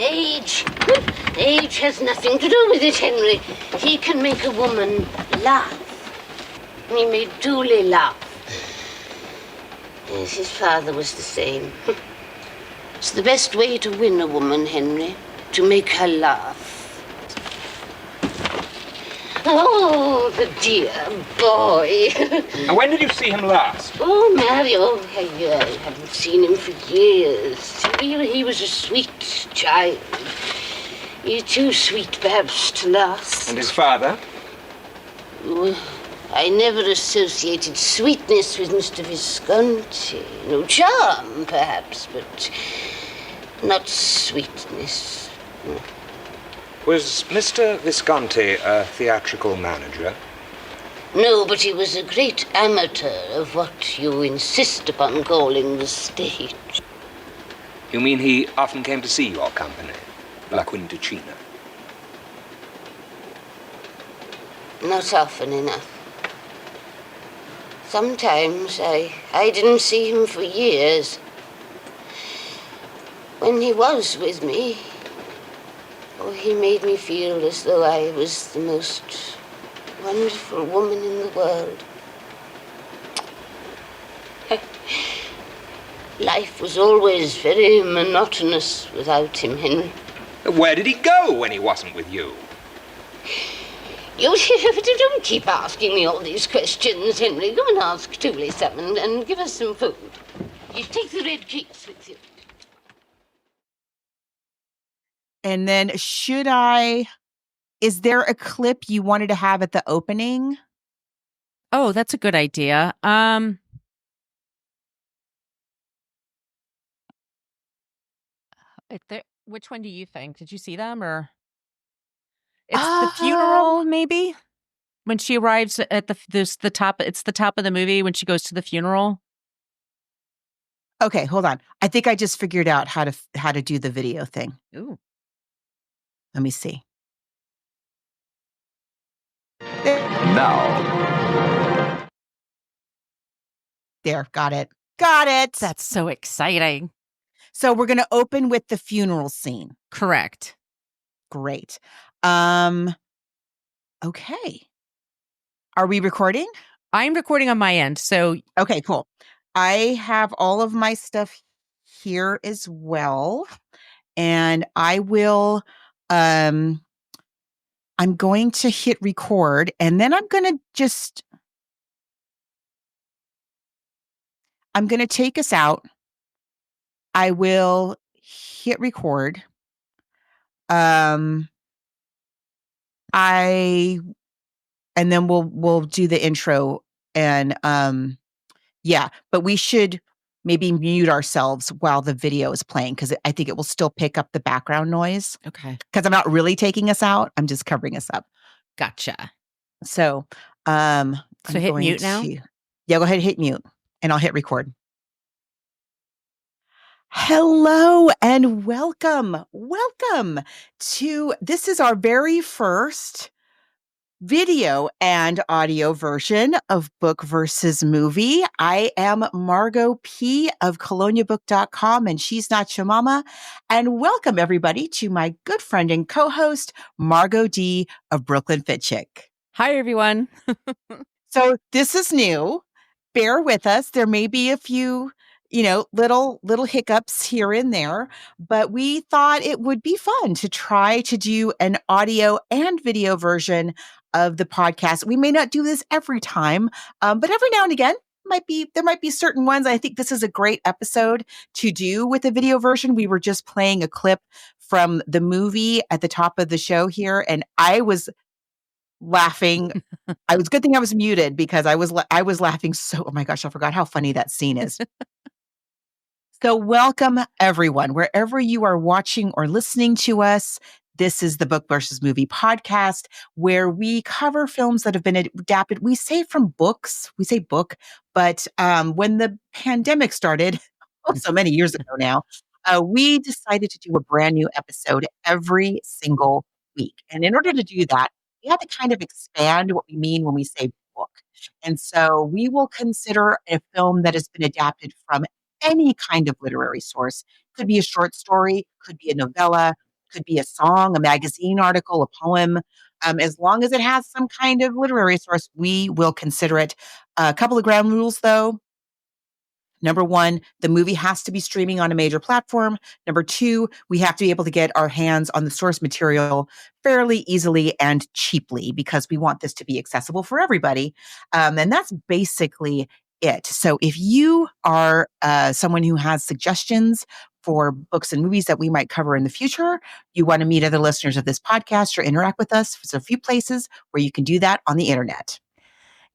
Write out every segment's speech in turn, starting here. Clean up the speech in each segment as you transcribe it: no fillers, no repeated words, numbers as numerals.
Age. Age has nothing to do with it, Henry. He can make a woman laugh. He made Julie laugh. Yes, his father was the same. It's the best way to win a woman, Henry, to make her laugh. Oh, the dear boy. And when did you see him last? Oh, Mario, I haven't seen him for years. He was a sweet child. He's too sweet, perhaps, to last. And his father? Oh, I never associated sweetness with Mr. Visconti. No, charm, perhaps, but not sweetness. Was Mr. Visconti a theatrical manager? No, but he was a great amateur of what you insist upon calling the stage. You mean he often came to see your company, La Quintessina? Not often enough. Sometimes I didn't see him for years. When he was with me, he made me feel as though I was the most wonderful woman in the world. Life was always very monotonous without him, Henry. Where did he go when he wasn't with you? You don't keep asking me all these questions, Henry. Go and ask Julie-san and give us some food. You take the red cheese with you. And then is there a clip you wanted to have at the opening? Oh, that's a good idea. Which one do you think? Did you see them or? It's the funeral, maybe? When she arrives at it's the top of the movie when she goes to the funeral. Okay, hold on. I think I just figured out how to do the video thing. Ooh. Let me see. Now. There, got it. Got it. That's so exciting. So we're going to open with the funeral scene. Correct. Great. Okay. Are we recording? I'm recording on my end. So okay, cool. I have all of my stuff here as well. And I will I'm going to hit record and then I'm going to take us out. I will hit record. And then we'll do the intro and yeah, but we should maybe mute ourselves while the video is playing because I think it will still pick up the background noise. Okay. Because I'm not really taking us out. I'm just covering us up. Gotcha. So hit mute now? Yeah, go ahead and hit mute and I'll hit record. Hello and welcome. Welcome to, this is our very first video and audio version of Book versus Movie. I am Margot P. of coloniabook.com and She's Not Your Mama. And welcome everybody to my good friend and co-host, Margot D. of Brooklyn Fit Chick. Hi, everyone. So this is new. Bear with us. There may be a few little hiccups here and there, but we thought it would be fun to try to do an audio and video version of the podcast. We may not do this every time, but every now and again, there might be certain ones. I think this is a great episode to do with a video version. We were just playing a clip from the movie at the top of the show here, and I was laughing. It was a good thing I was muted because I was laughing so. Oh my gosh, I forgot how funny that scene is. So welcome everyone, wherever you are watching or listening to us. This is the Book versus Movie podcast where we cover films that have been adapted. We say from books, we say book, but when the pandemic started, so many years ago now, we decided to do a brand new episode every single week. And in order to do that, we had to kind of expand what we mean when we say book. And so we will consider a film that has been adapted from any kind of literary source. Could be a short story, could be a novella, could be a song, a magazine article, a poem. As long as it has some kind of literary source, we will consider it. A couple of ground rules, though. Number one, the movie has to be streaming on a major platform. Number two, we have to be able to get our hands on the source material fairly easily and cheaply because we want this to be accessible for everybody. And that's basically it. So if you are someone who has suggestions for books and movies that we might cover in the future, you want to meet other listeners of this podcast or interact with us, there's a few places where you can do that on the internet.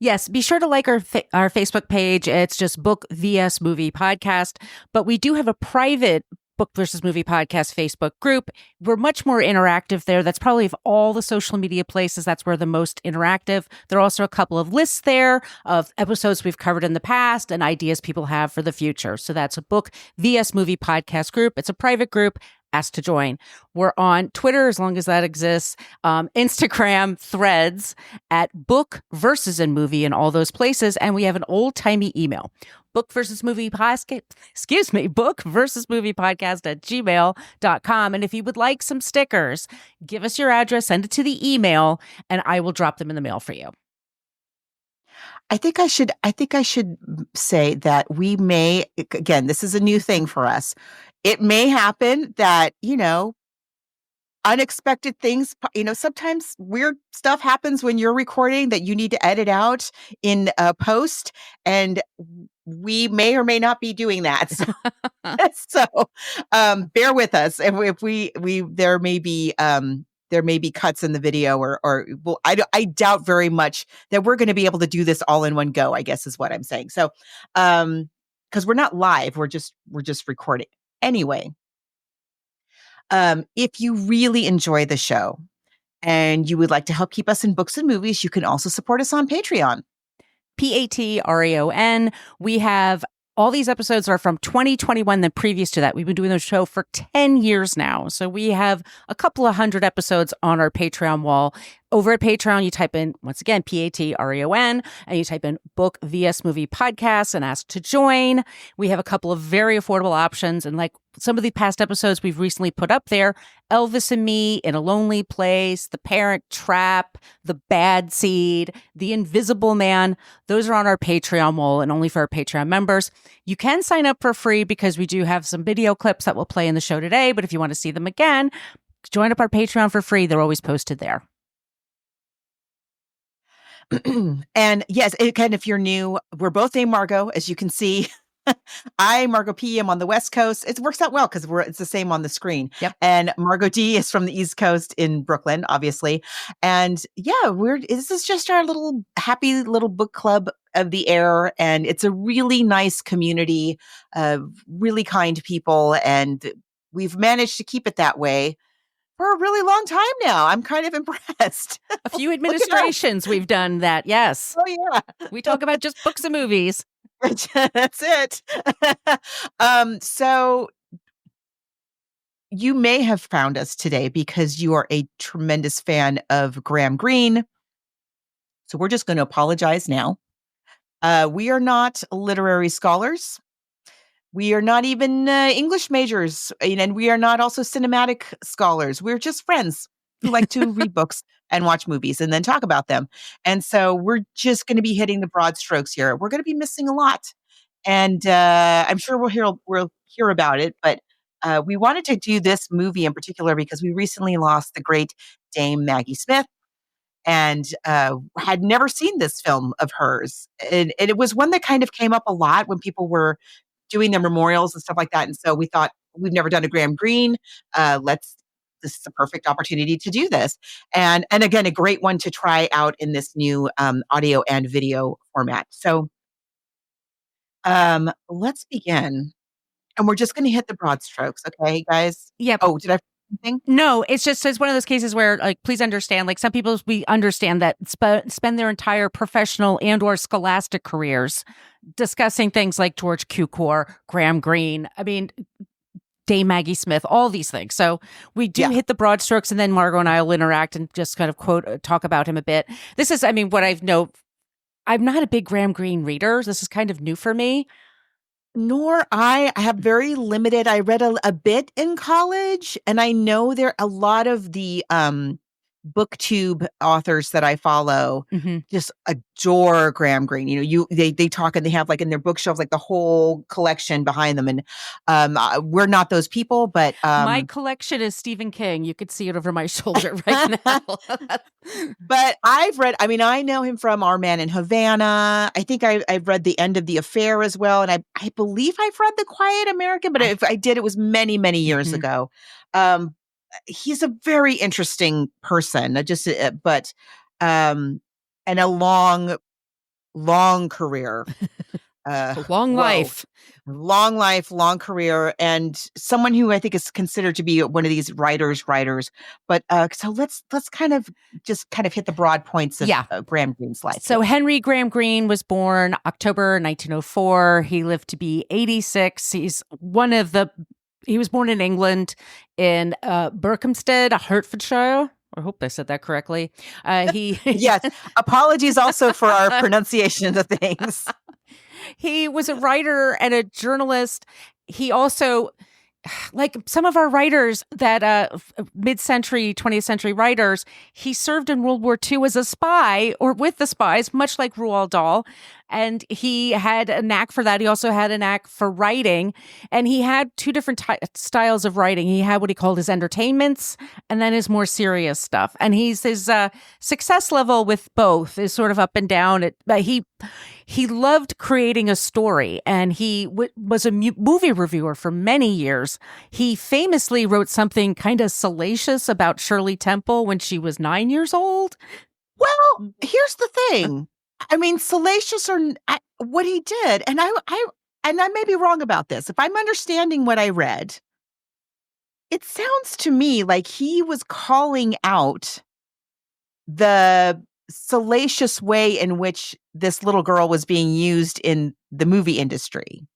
Yes, be sure to like our Facebook page. It's just Book vs. Movie Podcast. But we do have a private Book versus Movie Podcast Facebook group. We're much more interactive there. That's probably of all the social media places, that's where the most interactive. There are also a couple of lists there of episodes we've covered in the past and ideas people have for the future. So that's a Book vs. Movie Podcast group. It's a private group. Ask to join. We're on Twitter, as long as that exists, Instagram, Threads, at Book versus a Movie in all those places. And we have an old-timey email, Book versus Movie Podcast, Book versus Movie Podcast at gmail.com. And if you would like some stickers, give us your address, send it to the email, and I will drop them in the mail for you. I think I should say that we may, again, this is a new thing for us. It may happen that, unexpected things, sometimes weird stuff happens when you're recording that you need to edit out in post, and we may or may not be doing that. So, bear with us. If we there may be cuts in the video or I doubt very much that we're going to be able to do this all in one go, I guess is what I'm saying. So, because we're not live, we're just recording. Anyway, if you really enjoy the show and you would like to help keep us in books and movies, you can also support us on Patreon. Patreon. We have all these episodes are from 2021, then previous to that. We've been doing the show for 10 years now. So we have a couple of hundred episodes on our Patreon wall. Over at Patreon, you type in, once again, Patreon, and you type in Book vs. Movie Podcast and ask to join. We have a couple of very affordable options. And like some of the past episodes we've recently put up there, Elvis and Me, In a Lonely Place, The Parent Trap, The Bad Seed, The Invisible Man. Those are on our Patreon wall and only for our Patreon members. You can sign up for free because we do have some video clips that we'll play in the show today. But if you want to see them again, join up our Patreon for free. They're always posted there. And yes, again, if you're new, we're both named Margot, as you can see. I'm Margot P. I'm on the West Coast. It works out well because it's the same on the screen. Yep. And Margot D is from the East Coast in Brooklyn, obviously. And yeah, this is just our little happy little book club of the air. And it's a really nice community of really kind people. And we've managed to keep it that way for a really long time now. I'm kind of impressed. A few administrations we've done that, yes. Oh, yeah. We talk about just books and movies. That's it. So you may have found us today because you are a tremendous fan of Graham Greene. So we're just going to apologize now. We are not literary scholars. We are not even English majors, and we are not also cinematic scholars. We're just friends who like to read books and watch movies and then talk about them. And so we're just going to be hitting the broad strokes here. We're going to be missing a lot. And I'm sure we'll hear about it. But we wanted to do this movie in particular because we recently lost the great Dame Maggie Smith and had never seen this film of hers. And it was one that kind of came up a lot when people were doing their memorials and stuff like that. And so we thought, we've never done a Graham Greene. This is a perfect opportunity to do this. And again, a great one to try out in this new audio and video format. So let's begin. And we're just going to hit the broad strokes. Okay, guys? Yep. Oh, did I anything? No, it's one of those cases where, like, please understand, like some people, we understand that spend their entire professional and or scholastic careers discussing things like George Cukor, Graham Greene, Dame Maggie Smith, all these things. So we do hit the broad strokes, and then Margot and I will interact and just kind of talk about him a bit. This is, what I'm not a big Graham Greene reader. This is kind of new for me. Nor I. I have very limited. I read a bit in college, and I know there a lot of the booktube authors that I follow Mm-hmm. just adore Graham Greene. They talk, and they have like in their bookshelves like the whole collection behind them. And we're not those people, but My collection is Stephen King. You could see it over my shoulder right now. but I've read, I mean, I know him from Our Man in Havana. I think I've read The End of the Affair as well. And I believe I've read The Quiet American, but if I did, it was many, many years ago. He's a very interesting person, and a long career. A long Whoa. life. Long life, long career, and someone who I think is considered to be one of these writers. But so let's kind of hit the broad points of Graham Greene's life. So Henry Graham Greene was born October 1904. He lived to be 86. He was born in England in Berkhamsted, Hertfordshire. I hope I said that correctly. Yes. Apologies also for our pronunciation of things. He was a writer and a journalist. He also, like some of our writers that mid-century, 20th century writers, he served in World War II as a spy or with the spies, much like Roald Dahl. And he had a knack for that. He also had a knack for writing. And he had two different styles of writing. He had what he called his entertainments and then his more serious stuff. And his success level with both is sort of up and down. But he loved creating a story, and he was a movie reviewer for many years. He famously wrote something kind of salacious about Shirley Temple when she was 9 years old. Well, here's the thing. I mean, salacious or what he did, and I may be wrong about this. If I'm understanding what I read, it sounds to me like he was calling out the salacious way in which this little girl was being used in the movie industry.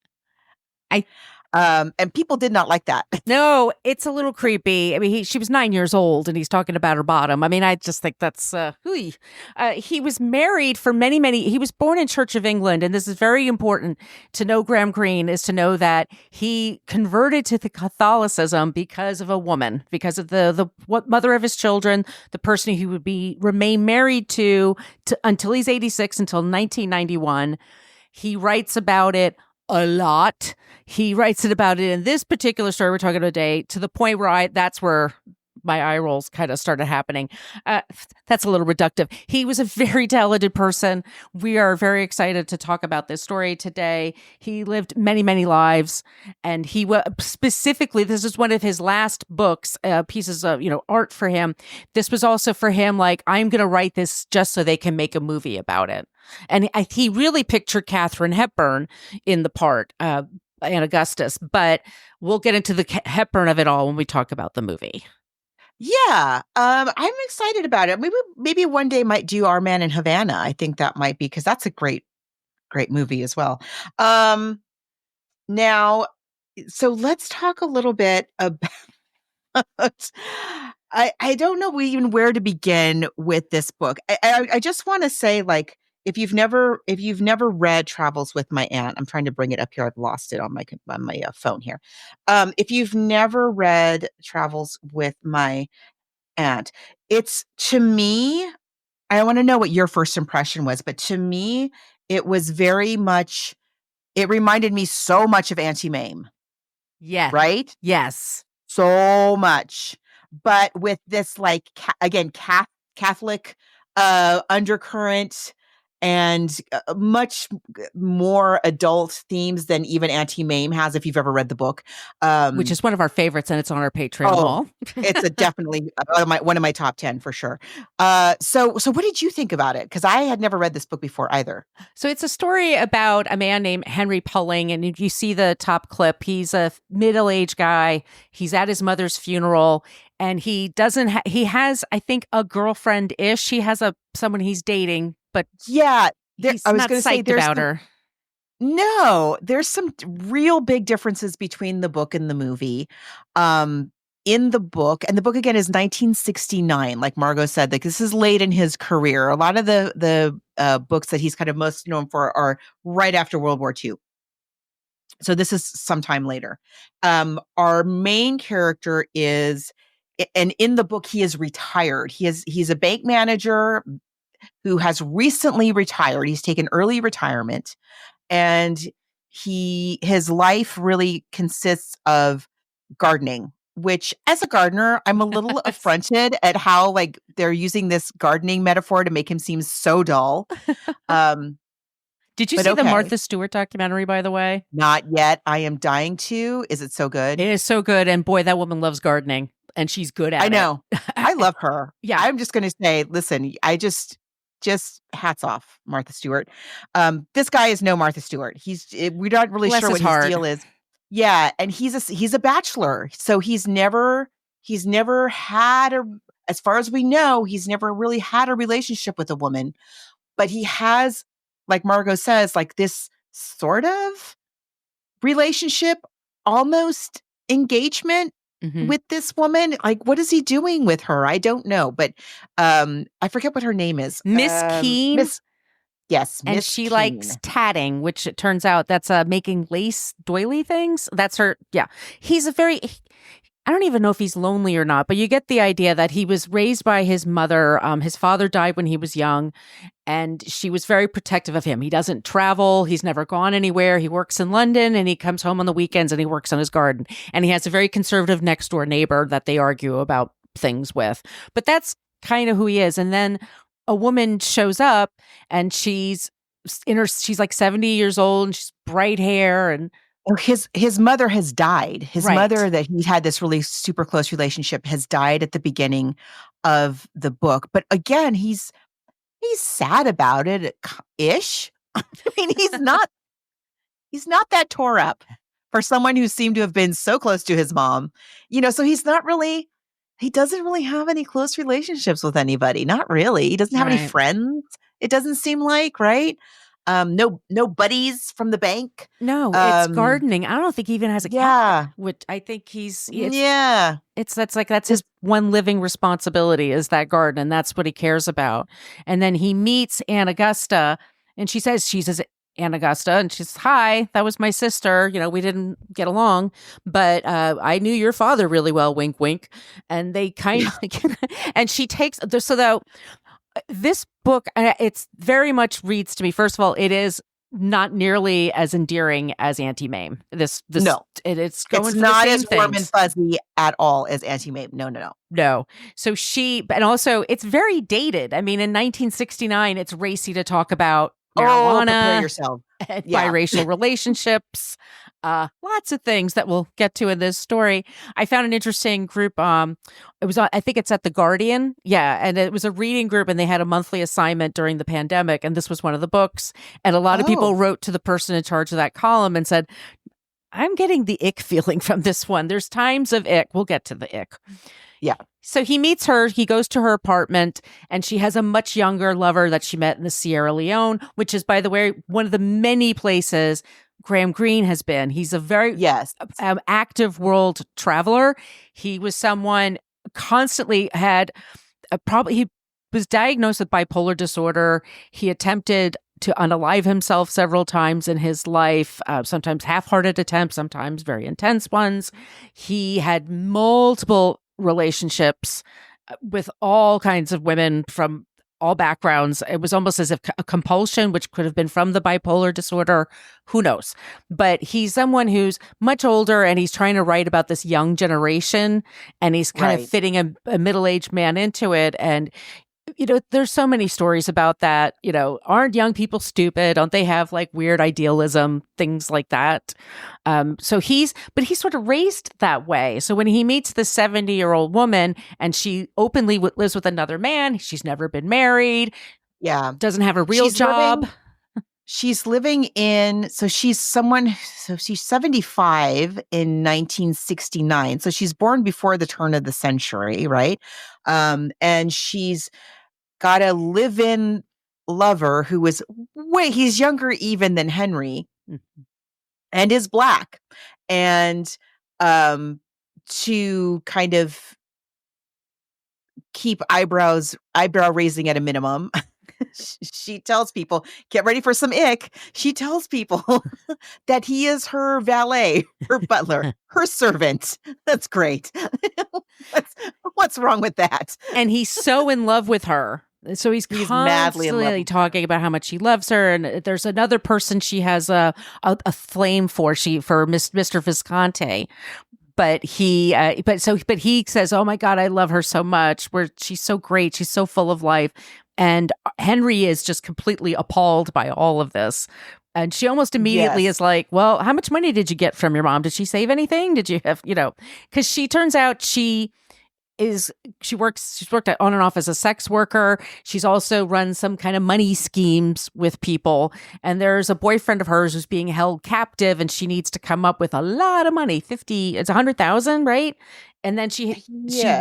And people did not like that. No, it's a little creepy. I mean, she was 9 years old and he's talking about her bottom. I mean, I just think that's, he was married for many, he was born in Church of England. And this is very important to know. Graham Greene is to know that he converted to the Catholicism because of a woman, because of the mother of his children, the person he would remain married to until he's 86, until 1991. He writes about it a lot. He writes about it in this particular story we're talking about today, to the point where that's where my eye rolls kind of started happening. That's a little reductive. He was a very talented person. We are very excited to talk about this story today. He lived many, many lives, and he specifically, this is one of his last books, pieces of art for him. This was also for him, like, I'm going to write this just so they can make a movie about it. And he really pictured Katharine Hepburn in the part, and Augustus, but we'll get into the Hepburn of it all when we talk about the movie. Yeah, I'm excited about it. Maybe one day might do Our Man in Havana. I think that might be, because that's a great movie as well. Now, so let's talk a little bit about. I don't know even where to begin with this book. I just want to say, like, if you've never read Travels with My Aunt, I'm trying to bring it up here. I've lost it on my phone here. If you've never read Travels with My Aunt, it's, to me, I want to know what your first impression was, but to me, it was very much, it reminded me so much of Auntie Mame. Yes. Right? Yes. So much. But with this, like, again, Catholic undercurrent, and much more adult themes than even Auntie Mame has, if you've ever read the book. Which is one of our favorites, and it's on our Patreon wall. It's definitely one of my top 10 for sure. So what did you think about it? Because I had never read this book before either. So it's a story about a man named Henry Pulling, and if you see the top clip, he's a middle-aged guy. He's at his mother's funeral, and he has, I think, a girlfriend-ish. He has someone he's dating, but yeah, he's not psyched about her. No, there's some real big differences between the book and the movie. In the book, and the book again is 1969, like Margos said, like, this is late in his career. A lot of the books that he's kind of most known for are right after World War II. So this is sometime later. Our main character is, and in the book, he is retired. He's a bank manager who has recently retired. He's taken early retirement, and his life really consists of gardening, which as a gardener, I'm a little affronted at how like they're using this gardening metaphor to make him seem so dull. Did you but see the okay. Martha Stewart documentary, by the way? Not yet. I am dying to. Is it so good? It is so good. And boy, that woman loves gardening and she's good at it. I know. I love her. Yeah. I'm just going to say, listen, I just hats off, Martha Stewart. This guy is no Martha Stewart. We're not really Bless sure what his heart. his deal is. Yeah. And he's a bachelor. So he's never had as far as we know, he's never really had a relationship with a woman, but he has, like Margot says, like this sort of relationship, almost engagement with this woman. Like, what is he doing with her? I don't know, but I forget what her name is. Miss Keene. Yes, and Miss she Keene. likes tatting, which it turns out that's making lace doily things. That's her. Yeah, he's I don't even know if he's lonely or not, but you get the idea that he was raised by his mother. His father died when he was young, and she was very protective of him. He doesn't travel. He's never gone anywhere. He works in London, and he comes home on the weekends, and he works on his garden. And he has a very conservative next door neighbor that they argue about things with. But that's kind of who he is. And then a woman shows up, and she's like 70 years old, and she's bright hair, and his mother has died. His Right. mother, that he had this really super close relationship, has died at the beginning of the book. But again, he's sad about it, ish. I mean, he's not that tore up for someone who seemed to have been so close to his mom. So he doesn't really have any close relationships with anybody. Not really. He doesn't have any Right. friends. It doesn't seem like, right? No buddies from the bank. no, it's gardening. I don't think he even has a cat. Which I think that's his one living responsibility is that garden, and that's what he cares about. And then he meets Aunt Augusta, and she says Aunt Augusta, and she's, hi, that was my sister. We didn't get along, but I knew your father really well. Wink, wink. And they kind of, and she takes this book, it's very much reads to me. First of all, it is not nearly as endearing as Auntie Mame. No, it's going. It's for not the same as warm things. and fuzzy at all as Auntie Mame. No. So and also it's very dated. I mean, in 1969, it's racy to talk about marijuana, prepare yourself. And biracial relationships, lots of things that we'll get to in this story. I found an interesting group. It was, I think it's at The Guardian. Yeah. And it was a reading group, and they had a monthly assignment during the pandemic. And this was one of the books. And a lot of people wrote to the person in charge of that column and said, I'm getting the ick feeling from this one. There's times of ick. We'll get to the ick. Yeah. So he meets her, he goes to her apartment, and she has a much younger lover that she met in the Sierra Leone, which is, by the way, one of the many places Graham Greene has been. He's a very active world traveler. He was someone constantly had he was diagnosed with bipolar disorder. He attempted to unalive himself several times in his life, sometimes half-hearted attempts, sometimes very intense ones. He had multiple relationships with all kinds of women from all backgrounds. It was almost as if a compulsion, which could have been from the bipolar disorder. Who knows? But he's someone who's much older, and he's trying to write about this young generation, and he's kind of fitting a middle-aged man into it. And there's so many stories about that. Aren't young people stupid? Don't they have like weird idealism, things like that? So he's sort of raised that way. So when he meets the 70-year-old woman, and she openly lives with another man, she's never been married. Yeah. Doesn't have a real job. She's living in, so she's 75 in 1969. So she's born before the turn of the century, right? And she's got a live-in lover who is he's younger even than Henry, and is Black. And to kind of keep eyebrow raising at a minimum, she tells people, get ready for some ick. She tells people that he is her valet, her butler, her servant. That's great. what's, what's wrong with that? And he's so in love with her. So he's madly in love constantly with talking about how much he loves her. And there's another person she has a flame for, Mr. Visconti. But he says, "Oh my God, I love her so much. She's so great. She's so full of life." And Henry is just completely appalled by all of this. And she almost immediately Yes. is like, "Well, how much money did you get from your mom? Did she save anything? Did you have, because she turns out she's worked on and off as a sex worker. She's also run some kind of money schemes with people. And there's a boyfriend of hers who's being held captive, and she needs to come up with a lot of money. It's 100,000, right? And then she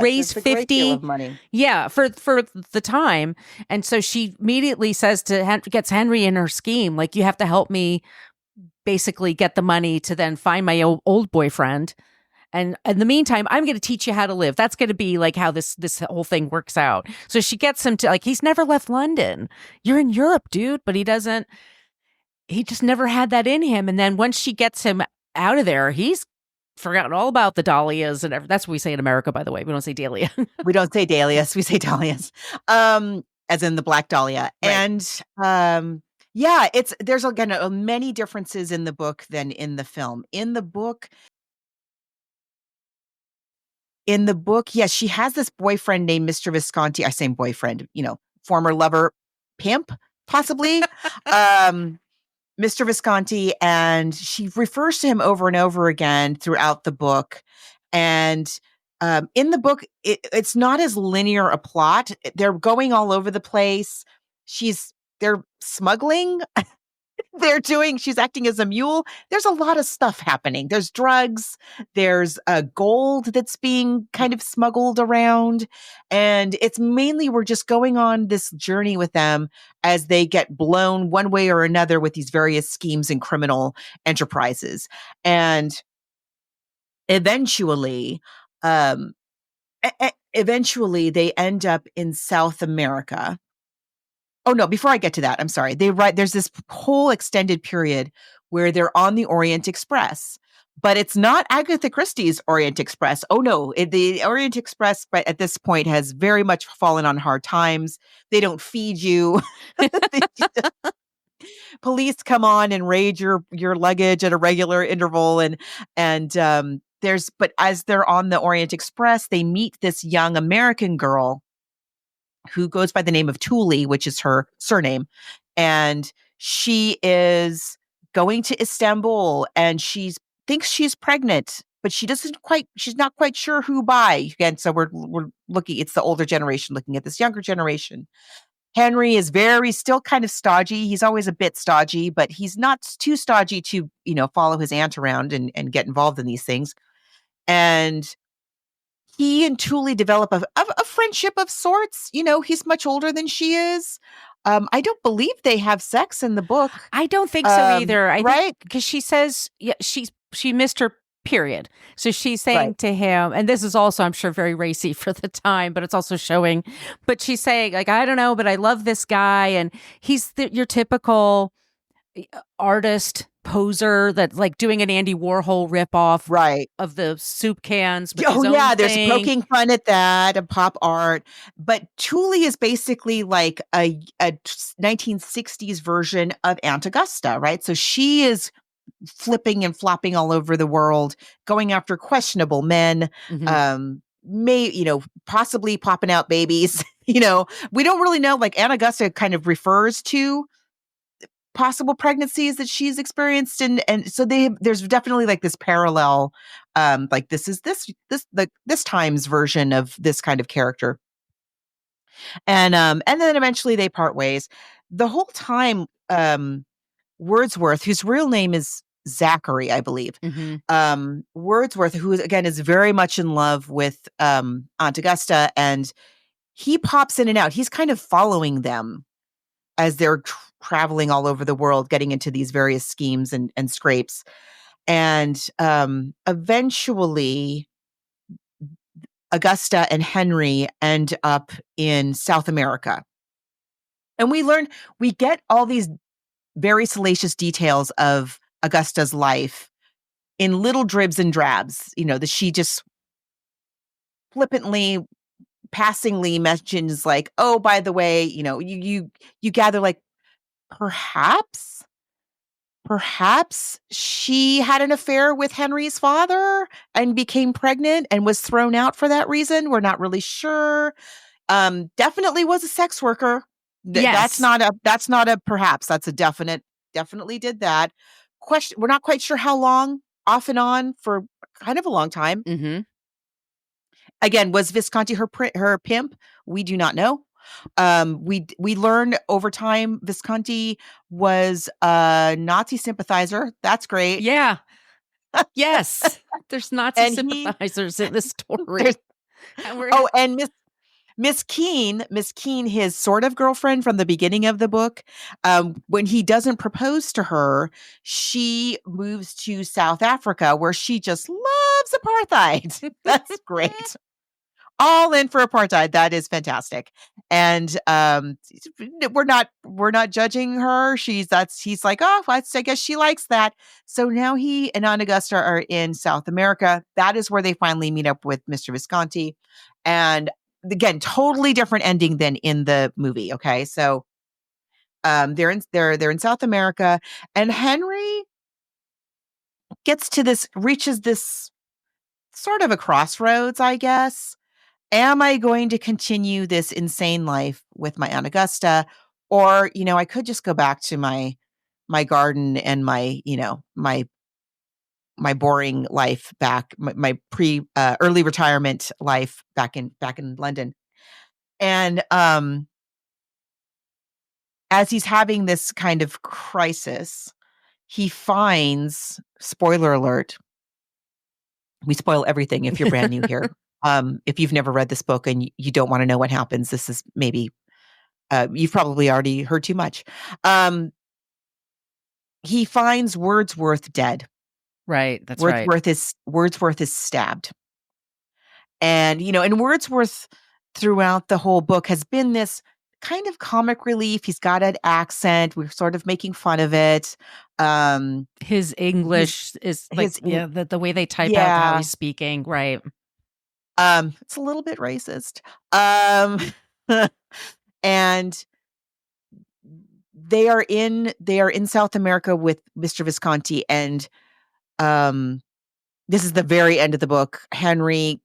raised it's a great deal 50. of money. Yeah, for the time. And so she immediately says gets Henry in her scheme, like, you have to help me basically get the money to then find my old boyfriend. And in the meantime, I'm going to teach you how to live. That's going to be like how this whole thing works out. So she gets him to, like, he's never left London. You're in Europe, dude. But he just never had that in him. And then once she gets him out of there, he's forgotten all about the dahlias and that's what we say in America, by the way. We don't say dahlia. We don't say dahlias. We say dahlias, as in the black dahlia. Right. And there's again many differences in the book than in the film. In the book, yes, she has this boyfriend named Mr. Visconti. I say boyfriend, former lover, pimp, possibly, Mr. Visconti, and she refers to him over and over again throughout the book. And in the book, it's not as linear a plot. They're going all over the place. They're smuggling. She's acting as a mule. There's a lot of stuff happening. There's drugs, there's gold that's being kind of smuggled around. And it's mainly, we're just going on this journey with them as they get blown one way or another with these various schemes and criminal enterprises. And eventually, they end up in South America. Oh no, before I get to that, I'm sorry. There's this whole extended period where they're on the Orient Express, but it's not Agatha Christie's Orient Express. Oh no, the Orient Express, but at this point, has very much fallen on hard times. They don't feed you. Police come on and raid your luggage at a regular interval, but as they're on the Orient Express, they meet this young American girl who goes by the name of Thule, which is her surname. And she is going to Istanbul, and she thinks she's pregnant, but she's not quite sure who by. Again, so we're looking, it's the older generation looking at this younger generation. Henry is still kind of stodgy. He's always a bit stodgy, but he's not too stodgy to, follow his aunt around and get involved in these things. And he and Thule develop a friendship of sorts. He's much older than she is. I don't believe they have sex in the book. I don't think so either. Right? Because she says she missed her period. So she's saying to him, and this is also, I'm sure, very racy for the time, but it's also showing. But she's saying, like, I don't know, but I love this guy, and he's your typical artist poser that's like doing an Andy Warhol ripoff, right, of the soup cans. There's poking fun at that and pop art. But Thule is basically like a 1960s version of Aunt Augusta, right? So she is flipping and flopping all over the world, going after questionable men, possibly popping out babies. We don't really know. Like, Aunt Augusta kind of refers to possible pregnancies that she's experienced, and so there's definitely like this parallel, like this is this time's version of this kind of character. And then eventually they part ways. The whole time, Wordsworth, whose real name is Zachary, I believe, Wordsworth, who again is very much in love with Aunt Augusta, and he pops in and out. He's kind of following them as they're traveling all over the world, getting into these various schemes and scrapes. And eventually, Augusta and Henry end up in South America. And we get all these very salacious details of Augusta's life in little dribs and drabs, that she just flippantly, passingly mentions, like, oh, by the way, you gather, like, perhaps she had an affair with Henry's father and became pregnant and was thrown out for that reason. We're not really sure. Definitely was a sex worker. Yes. That's not a perhaps. That's a definitely did that. We're not quite sure how long, off and on for kind of a long time. Mm-hmm. Again, was Visconti her pimp? We do not know. We learned over time Visconti was a Nazi sympathizer. That's great. Yeah. Yes. There's Nazi And sympathizers in this story. there's And we're Oh, and Miss Keene, his sort of girlfriend from the beginning of the book, when he doesn't propose to her, she moves to South Africa where she just loves apartheid. That's great. All in for apartheid. That is fantastic. And we're not judging her. He's like, oh, I guess she likes that. So now he and Aunt Augusta are in South America. That is where they finally meet up with Mr. Visconti. And again, totally different ending than in the movie. Okay. So they're in South America, and Henry reaches this sort of a crossroads, I guess. Am I going to continue this insane life with my Aunt Augusta? Or, I could just go back to my garden and my boring life back, my early retirement life back in London. And as he's having this kind of crisis, he finds, spoiler alert, we spoil everything if you're brand new here. If you've never read this book and you don't want to know what happens, this is maybe, you've probably already heard too much. He finds Wordsworth dead. right. That's Wordsworth is stabbed. And, and Wordsworth throughout the whole book has been this kind of comic relief. He's got an accent. We're sort of making fun of it. His English is like, the way they type out how he's speaking. Right. It's a little bit racist. And they are in South America with Mr. Visconti, and this is the very end of the book. Henry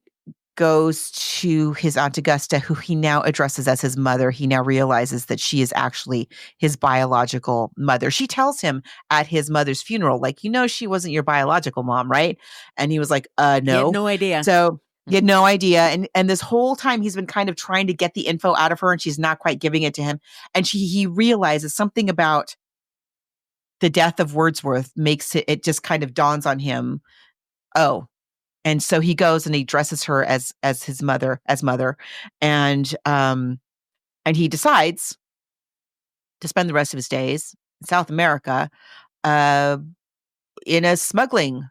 goes to his Aunt Augusta, who he now addresses as his mother. He now realizes that she is actually his biological mother. She tells him at his mother's funeral, like, she wasn't your biological mom, right? And he was like, no. He had no idea. So he had no idea. And this whole time he's been kind of trying to get the info out of her, and she's not quite giving it to him. And he realizes something about the death of Wordsworth makes it just kind of dawns on him. Oh, and so he goes and he dresses her as his mother, and he decides to spend the rest of his days in South America, in a smuggling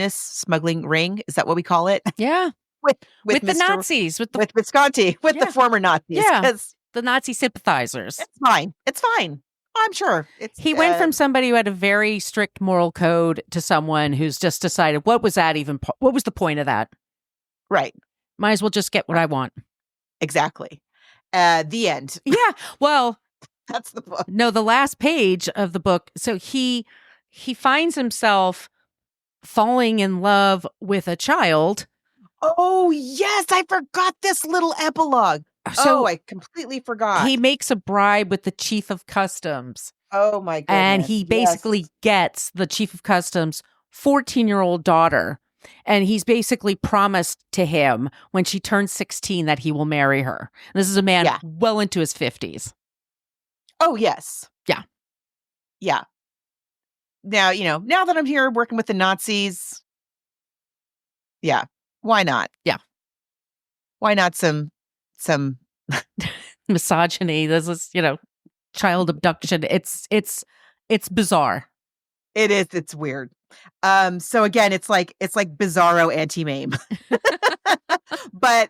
smuggling ring. Is that what we call it? Yeah. with the Nazis, with Visconti, with the former Nazis. Yeah. The Nazi sympathizers. It's fine. I'm sure. He went from somebody who had a very strict moral code to someone who's just decided, what was the point of that? Right. Might as well just get what I want. Exactly. The end. Yeah. Well, that's the book. No, the last page of the book. So he finds himself falling in love with a child. Oh, yes. I forgot this little epilogue. So I completely forgot. He makes a bribe with the chief of customs. Oh, my goodness. And he basically gets the chief of customs' 14-year-old daughter. And he's basically promised to him when she turns 16 that he will marry her. And this is a man well into his 50s. Oh, yes. Yeah. Yeah. Now, now that I'm here working with the Nazis, yeah, why not? Yeah. Why not some misogyny? This is, child abduction. It's bizarre. It is. It's weird. So again, it's like bizarro anti-meme. But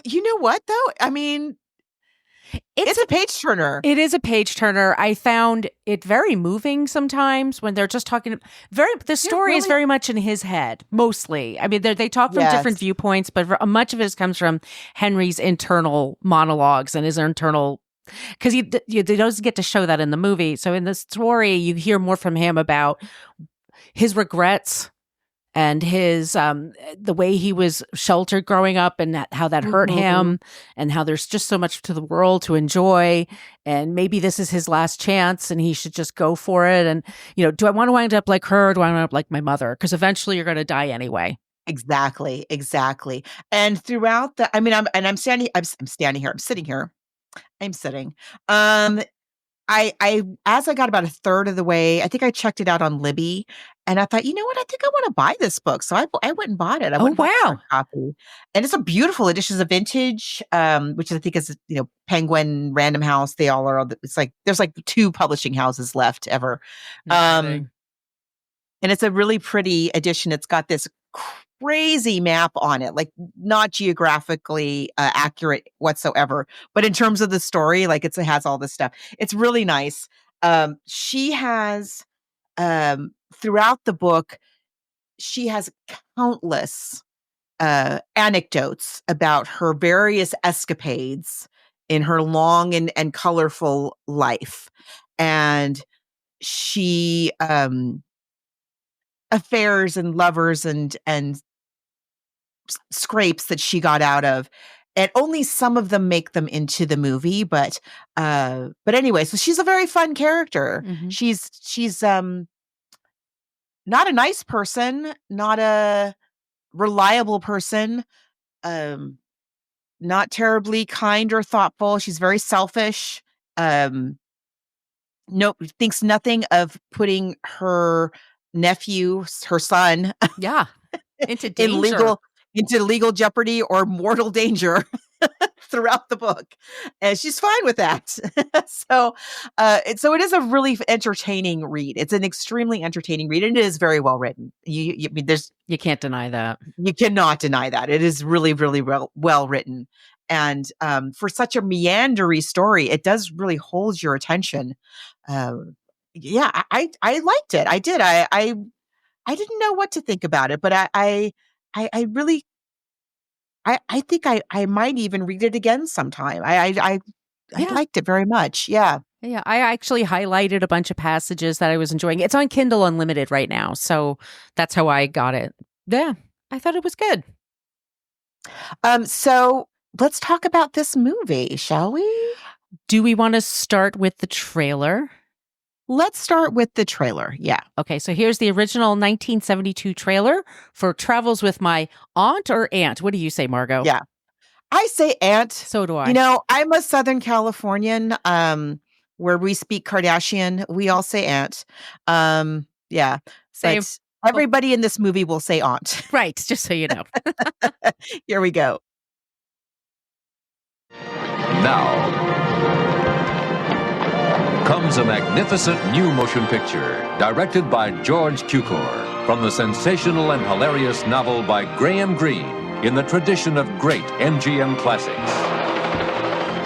you know what though? I mean, It's a page turner. It is a page turner. I found it very moving sometimes when they're just talking. The story is very much in his head, mostly. I mean, they talk from different viewpoints, but much of it comes from Henry's internal monologues and his internal. Because he doesn't get to show that in the movie. So in the story, you hear more from him about his regrets and his the way he was sheltered growing up and how that hurt him, and how there's just so much to the world to enjoy, and maybe this is his last chance and he should just go for it. And, do I want to wind up like her? Or do I want to wind up like my mother? Because eventually you're going to die anyway. Exactly. And throughout I'm sitting here. I as I got about a third of the way, I think I checked it out on Libby, and I thought, you know what, I think I want to buy this book. So I went and bought it. I went and bought a hard copy. And it's a beautiful edition. It's a vintage, which I think is, Penguin, Random House. They all are. It's like there's like 2 publishing houses left ever. And it's a really pretty edition. It's got this crazy map on it, like not geographically accurate whatsoever, but in terms of the story, like it has all this stuff. It's really nice. She has throughout the book, she has countless anecdotes about her various escapades in her long and colorful life, and she affairs and lovers and scrapes that she got out of, and only some of them make them into the movie. But anyway, so she's a very fun character. Mm-hmm. She's not a nice person, not a reliable person, not terribly kind or thoughtful. She's very selfish. Thinks nothing of putting her nephew, her son, into danger. into legal jeopardy or mortal danger throughout the book, and she's fine with that. So it is a really entertaining read. It's an extremely entertaining read, and it is very well written. You can't deny that. You cannot deny that. It is really, really well written, and for such a meandery story, it does really hold your attention. I liked it. I did. I didn't know what to think about it, but I really think I might even read it again sometime. I liked it very much. Yeah. Yeah. I actually highlighted a bunch of passages that I was enjoying. It's on Kindle Unlimited right now. So that's how I got it. Yeah. I thought it was good. So let's talk about this movie, shall we? Do we want to start with the trailer? Let's start with the trailer. Yeah. Okay. So here's the original 1972 trailer for Travels with My Aunt or Aunt. What do you say, Margot? Yeah. I say aunt. So do I. I'm a Southern Californian, where we speak Kardashian. We all say aunt. Yeah. Same. But everybody in this movie will say aunt. Right. Just so you know. Here we go. Now comes a magnificent new motion picture directed by George Cukor from the sensational and hilarious novel by Graham Greene in the tradition of great MGM classics.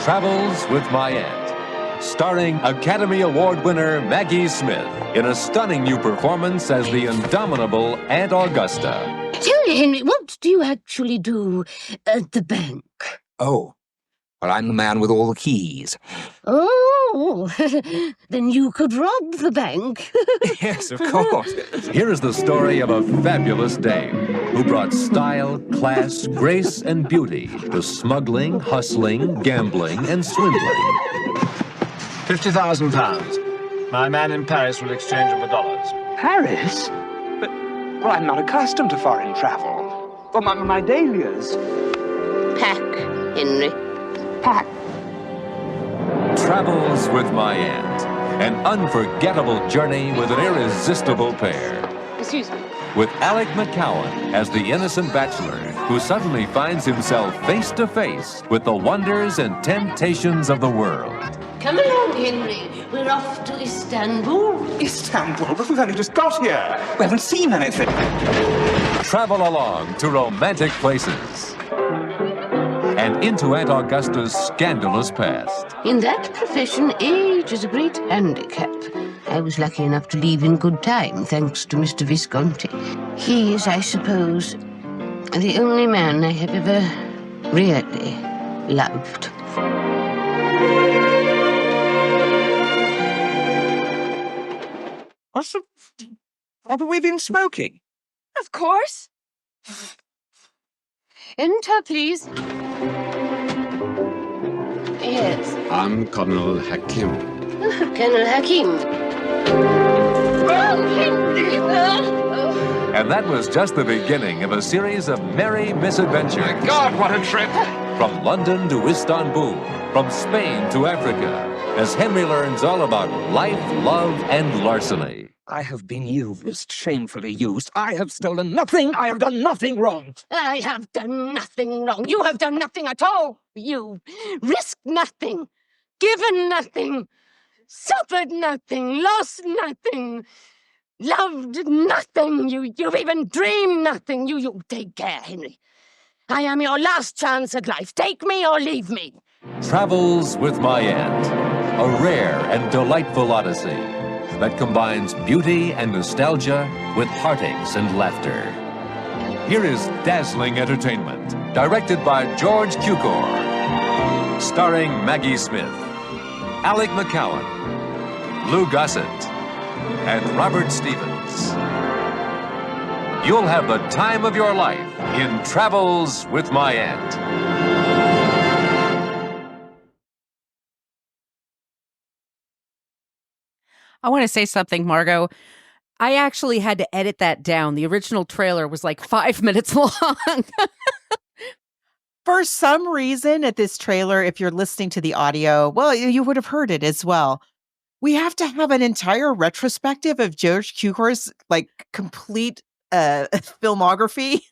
Travels with My Aunt, starring Academy Award winner Maggie Smith in a stunning new performance as the indomitable Aunt Augusta. Tell me, Henry, what do you actually do at the bank? Oh, well, I'm the man with all the keys. Oh, then you could rob the bank. Yes, of course. Here is the story of a fabulous dame who brought style, class, grace, and beauty to smuggling, hustling, gambling, and swindling. £50,000. My man in Paris will exchange them for dollars. Paris? But I'm not accustomed to foreign travel. Well, my dahlias. Pack, Henry. Pack. Travels with My Aunt, an unforgettable journey with an irresistible pair. Excuse me. With Alec McCowan as the innocent bachelor who suddenly finds himself face to face with the wonders and temptations of the world. Come along, Henry. We're off to Istanbul. Istanbul? But we've only just got here. We haven't seen anything. Travel along to romantic places and into Aunt Augusta's scandalous past. In that profession, age is a great handicap. I was lucky enough to leave in good time, thanks to Mr. Visconti. He is, I suppose, the only man I have ever really loved. Haven't we been smoking? Of course. Enter, please. Yes. I'm Colonel Hakim. Colonel Hakim. Oh, Henry! And that was just the beginning of a series of merry misadventures. My God, what a trip! From London to Istanbul, from Spain to Africa, as Henry learns all about life, love, and larceny. I have been used, shamefully used. I have stolen nothing. I have done nothing wrong. I have done nothing wrong. You have done nothing at all. You risked nothing, given nothing, suffered nothing, lost nothing, loved nothing. You've even dreamed nothing. You take care, Henry. I am your last chance at life. Take me or leave me. Travels with My Aunt, a rare and delightful odyssey that combines beauty and nostalgia with heartaches and laughter. Here is dazzling entertainment, directed by George Cukor, starring Maggie Smith, Alec McCowan, Lou Gossett, and Robert Stevens. You'll have the time of your life in Travels with My Aunt. I want to say something, Margot. I actually had to edit that down. The original trailer was like 5 minutes long. For some reason, at this trailer, if you're listening to the audio, well, you would have heard it as well. We have to have an entire retrospective of George Cukor's complete filmography.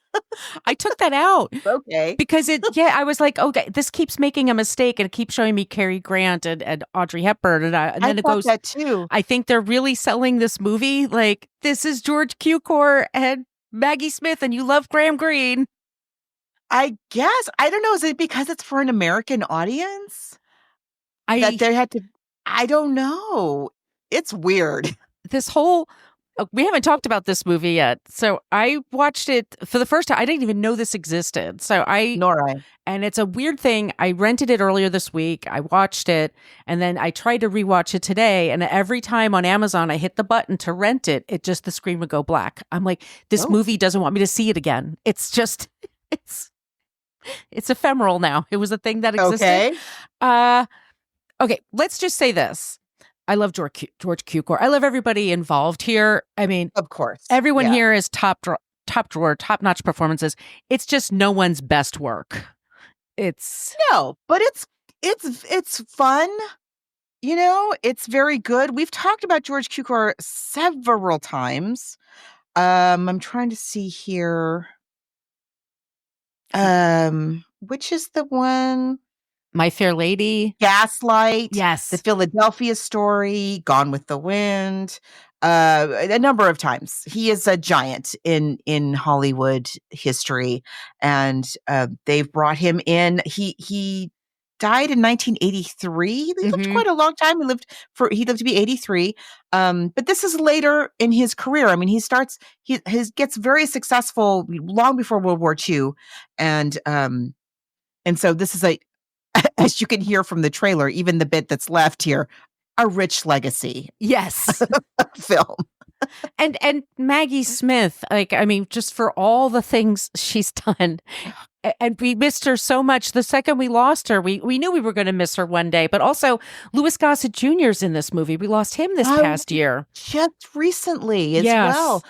I took that out. Okay. Because I was like, okay, this keeps making a mistake and it keeps showing me Cary Grant and Audrey Hepburn. And then it thought goes, that too. I think they're really selling this movie. Like, this is George Cukor and Maggie Smith and you love Graham Greene. I guess. I don't know. Is it because it's for an American audience? That they had to, I don't know. It's weird. This whole, we haven't talked about this movie yet. So I watched it for the first time. I didn't even know this existed. Nor I. And it's a weird thing. I rented it earlier this week. I watched it and then I tried to rewatch it today. And every time on Amazon, I hit the button to rent it, the screen would go black. I'm like, this movie doesn't want me to see it again. It's just, it's ephemeral now. It was a thing that existed. Okay. Okay, let's just say this. I love George Cukor. I love everybody involved here. I mean, of course, everyone here is top drawer, top-notch performances. It's just no one's best work. No, but it's fun. You know, it's very good. We've talked about George Cukor several times. I'm trying to see here. Which is the one? My Fair Lady. Gaslight. Yes. The Philadelphia Story. Gone with the Wind. A number of times. He is a giant in Hollywood history. And they've brought him in. He died in 1983. He lived quite a long time. He lived to be 83. But this is later in his career. I mean, he gets very successful long before World War II. And so this is as you can hear from the trailer, even the bit that's left here, a rich legacy. Yes. Film. And Maggie Smith, just for all the things she's done. And we missed her so much. The second we lost her, we knew we were going to miss her one day. But also, Louis Gossett Jr. is in this movie. We lost him this past year. Just recently as well.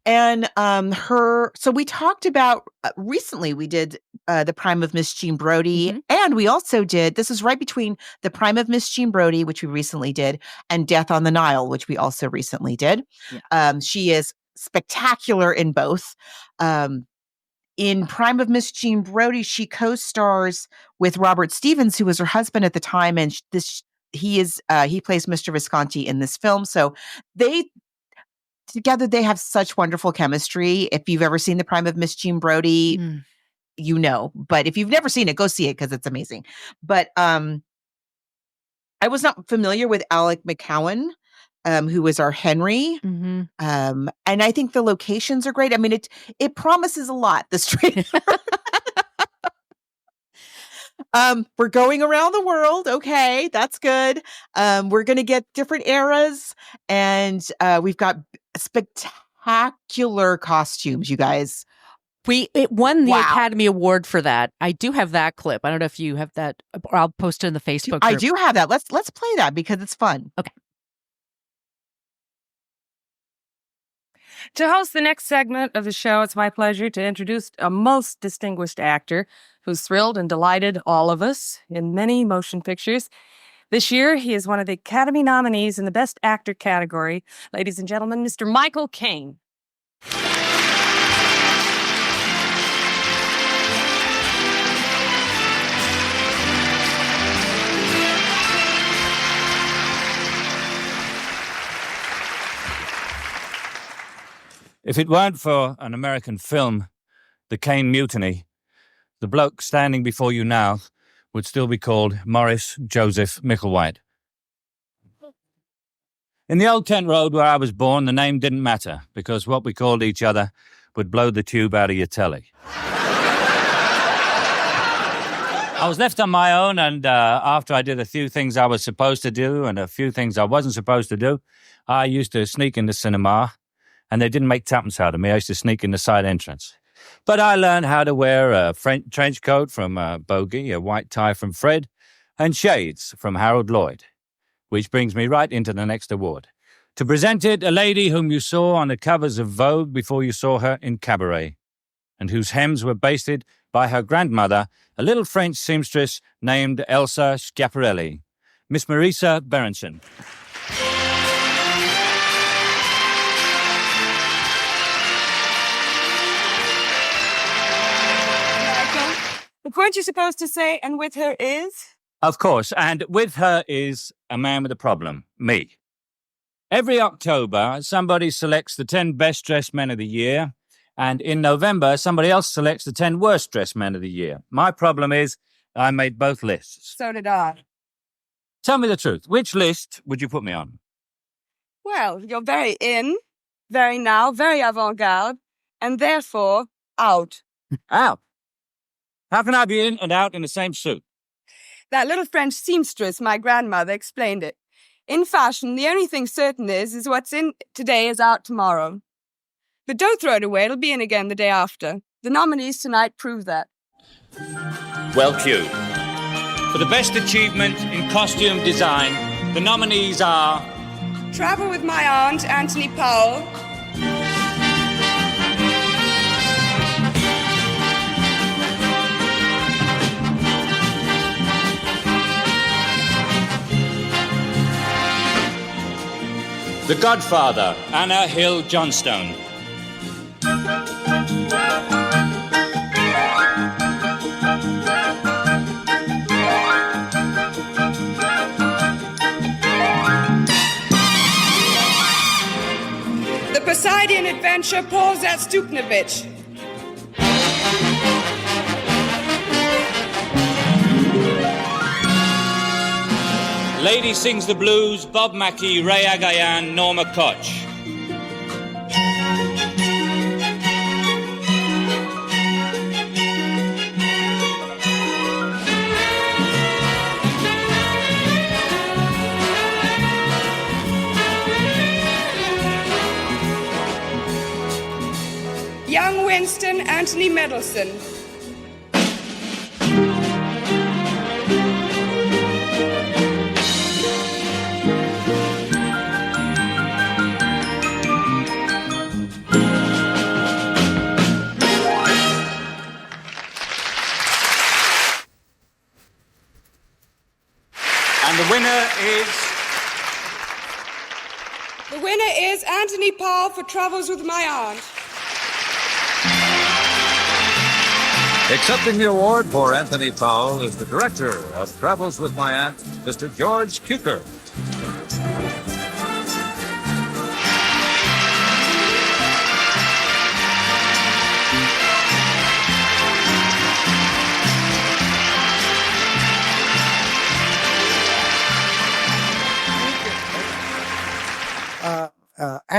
And so we talked about recently we did The Prime of Miss Jean Brodie, and we also did, this is right between The Prime of Miss Jean Brodie, which we recently did, and Death on the Nile, which we also recently did. Yeah. She is spectacular in both. In Prime of Miss Jean Brodie, she co-stars with Robert Stevens, who was her husband at the time, and he plays Mr. Visconti in this film. So together they have such wonderful chemistry. If you've ever seen The Prime of Miss Jean Brodie, but if you've never seen it, go see it because it's amazing. But I was not familiar with Alec McCowan, who was our Henry. Mm-hmm. And I think the locations are great. I mean, it promises a lot, this trailer. We're going around the world. Okay, that's good. We're going to get different eras, and we've got spectacular costumes, you guys. It won the Wow. Academy Award for that. I do have that clip. I don't know if you have that, or I'll post it in the Facebook group. I do have that. Let's play that because it's fun. Okay. To host the next segment of the show, it's my pleasure to introduce a most distinguished actor who's thrilled and delighted all of us in many motion pictures. This year, he is one of the Academy nominees in the Best Actor category. Ladies and gentlemen, Mr. Michael Caine. If it weren't for an American film, The Caine Mutiny, the bloke standing before you now would still be called Morris Joseph Micklewhite. In the old tent road where I was born, the name didn't matter, because what we called each other would blow the tube out of your telly. I was left on my own, and after I did a few things I was supposed to do and a few things I wasn't supposed to do, I used to sneak in the cinema, and they didn't make tuppence out of me. I used to sneak in the side entrance. But I learned how to wear a trench coat from Bogey, a white tie from Fred, and shades from Harold Lloyd. Which brings me right into the next award. To present it, a lady whom you saw on the covers of Vogue before you saw her in Cabaret, and whose hems were basted by her grandmother, a little French seamstress named Elsa Schiaparelli, Miss Marisa Berenson. But weren't you supposed to say, and with her is? Of course, and with her is a man with a problem, me. Every October, somebody selects the 10 best-dressed men of the year, and in November, somebody else selects the 10 worst-dressed men of the year. My problem is I made both lists. So did I. Tell me the truth. Which list would you put me on? Well, you're very in, very now, very avant-garde, and therefore out. Out? How can I be in and out in the same suit? That little French seamstress, my grandmother, explained it. In fashion, the only thing certain is what's in today is out tomorrow. But don't throw it away, it'll be in again the day after. The nominees tonight prove that. Well, Q. For the best achievement in costume design, the nominees are... Travel with My Aunt, Anthony Powell. The Godfather, Anna Hill Johnstone. The Poseidon Adventure, Paul Zastupnovich. Lady Sings the Blues, Bob Mackie, Ray Agayan, Norma Koch. Young Winston, Anthony Mendelsohn. And the winner is... The winner is Anthony Powell for Travels with My Aunt. Accepting the award for Anthony Powell is the director of Travels with My Aunt, Mr. George Cukor.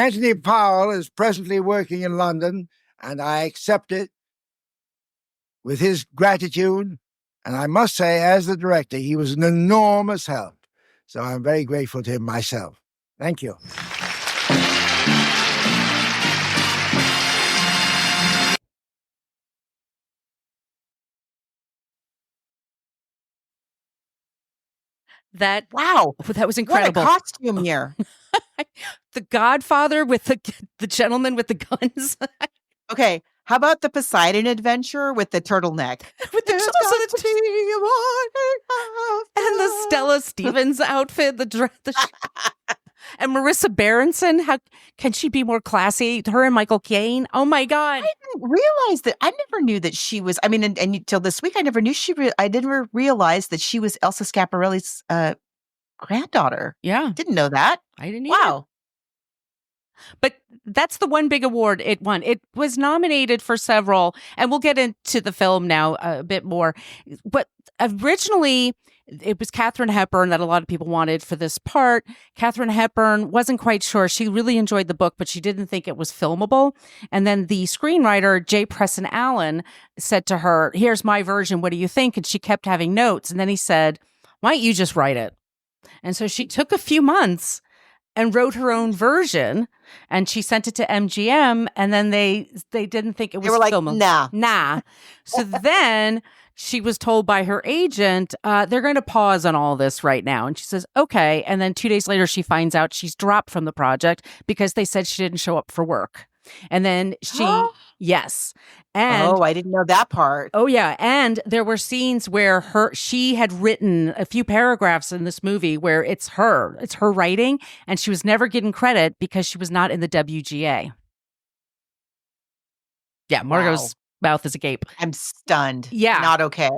Anthony Powell is presently working in London, and I accept it with his gratitude. And I must say, as the director, he was an enormous help. So I'm very grateful to him myself. Thank you. Wow. That was incredible. What a costume here. The Godfather with the gentleman with the guns. Okay. How about the Poseidon adventure with the turtleneck? With the and the Stella Stevens outfit, and Marissa Berenson. How can she be more classy? Her and Michael Caine. Oh my God! I didn't realize that. I never knew that she was. I mean, and until this week, I never knew I didn't realize that she was Elsa Schiaparelli's granddaughter. Yeah, didn't know that. I didn't. Wow. But that's the one big award it won. It was nominated for several, and we'll get into the film now a bit more. But originally, it was Katharine Hepburn that a lot of people wanted for this part. Katharine Hepburn wasn't quite sure. She really enjoyed the book, but she didn't think it was filmable. And then the screenwriter, J. Preston Allen, said to her, "Here's my version. What do you think?" And she kept having notes. And then he said, "Why don't you just write it?" And so she took a few months and wrote her own version, and she sent it to MGM, and then they didn't think it was filmable. Nah. So then she was told by her agent, they're going to pause on all this right now. And she says, okay. And then 2 days later, she finds out she's dropped from the project because they said she didn't show up for work. And then yes. And I didn't know that part. Oh yeah. And there were scenes where she had written a few paragraphs in this movie where it's her writing, and she was never getting credit because she was not in the WGA. Yeah. Margot's mouth is agape. I'm stunned. Yeah. Not okay.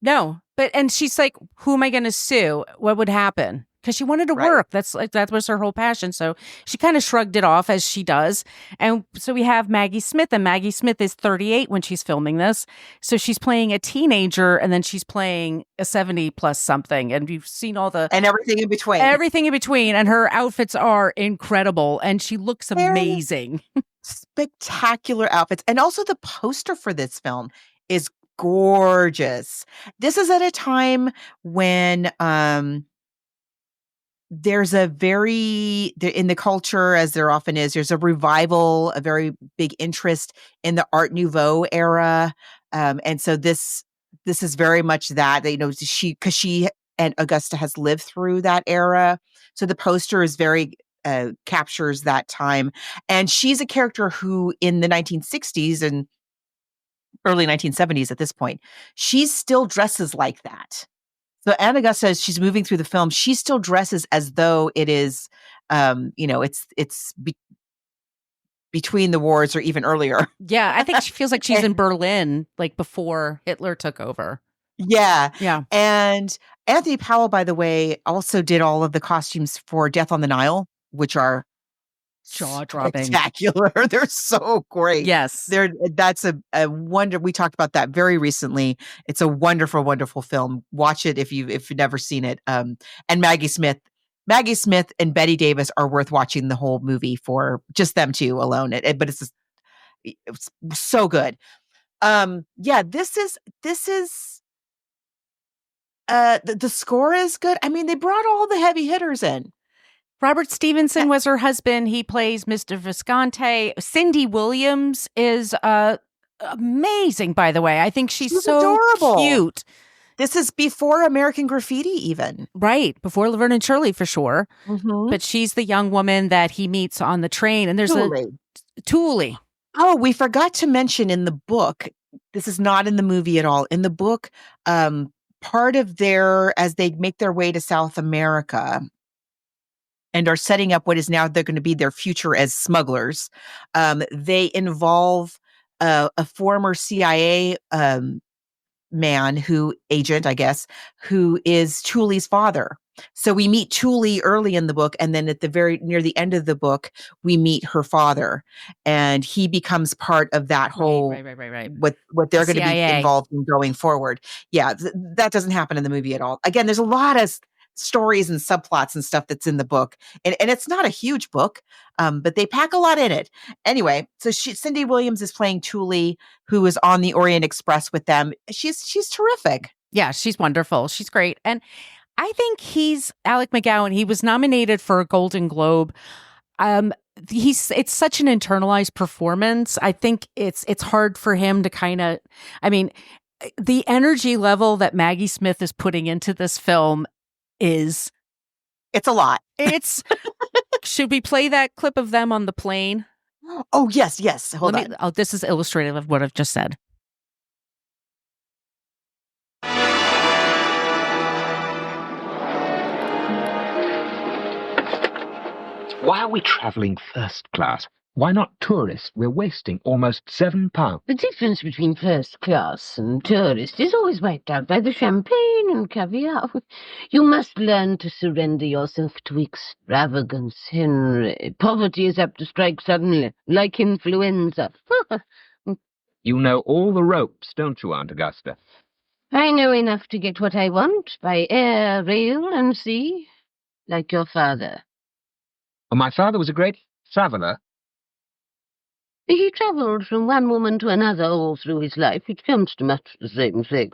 No, and she's like, who am I going to sue? What would happen? Because she wanted to work. That was her whole passion. So she kind of shrugged it off, as she does. And so we have Maggie Smith, and Maggie Smith is 38 when she's filming this. So she's playing a teenager, and then she's playing a 70 plus something. And you've seen and everything in between. Everything in between. And her outfits are incredible, and she looks amazing. Spectacular outfits. And also the poster for this film is gorgeous. This is at a time when there's in the culture, as there often is, there's a revival, a very big interest in the Art Nouveau era. And so this is very much that, because she and Augusta has lived through that era. So the poster is very, captures that time. And she's a character who in the 1960s and early 1970s at this point, she still dresses like that. So Augusta, as she's moving through the film, she still dresses as though it is, it's between the wars or even earlier. Yeah, I think she feels like she's in Berlin, like before Hitler took over. Yeah. Yeah. And Anthony Powell, by the way, also did all of the costumes for Death on the Nile, which are jaw-dropping, spectacular. They're so great. Yes, that's a wonder. We talked about that very recently. It's a wonderful, wonderful film. Watch it if you've never seen it. And Maggie Smith and Bette Davis are worth watching the whole movie for just them two alone. But it's so good. This is the score is good. I mean, they brought all the heavy hitters in. Robert Stevenson was her husband. He plays Mr. Visconti. Cindy Williams is amazing, by the way. I think she's so adorable. Cute. This is before American Graffiti even. Right, before Laverne and Shirley for sure. Mm-hmm. But she's the young woman that he meets on the train. And there's Thule. Oh, we forgot to mention in the book, this is not in the movie at all. In the book, part of as they make their way to South America, and are setting up what is now they're going to be their future as smugglers. They involve a former CIA agent, I guess, who is Thule's father. So we meet Thule early in the book, and then near the end of the book, we meet her father, and he becomes part of that whole right. What they're going to be involved in going forward. Yeah, that doesn't happen in the movie at all. Again, there's a lot of stories and subplots and stuff that's in the book. And it's not a huge book, but they pack a lot in it. Anyway, so Cindy Williams is playing Thule, who is on the Orient Express with them. She's terrific. Yeah, she's wonderful. She's great. And I think Alec McGowan. He was nominated for a Golden Globe. It's such an internalized performance. I think it's hard for him to the energy level that Maggie Smith is putting into this film it's a lot. Should we play that clip of them on the plane? Oh, yes. Hold on. Oh, this is illustrative of what I've just said. Why are we travelling first class? Why not tourist? We're wasting almost £7. The difference between first class and tourist is always wiped out by the champagne and caviar. You must learn to surrender yourself to extravagance, Henry. Poverty is apt to strike suddenly, like influenza. You know all the ropes, don't you, Aunt Augusta? I know enough to get what I want by air, rail, and sea, like your father. Well, my father was a great traveller. He travelled from one woman to another all through his life. It comes to much the same thing.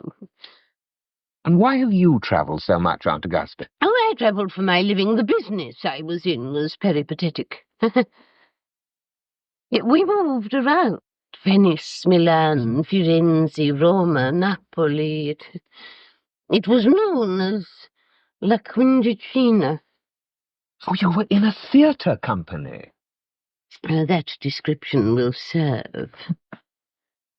And why have you travelled so much, Aunt Augusta? Oh, I travelled for my living. The business I was in was peripatetic. We moved around. Venice, Milan, Firenze, Roma, Napoli. It was known as La Quindicina. Oh, you were in a theatre company. That description will serve.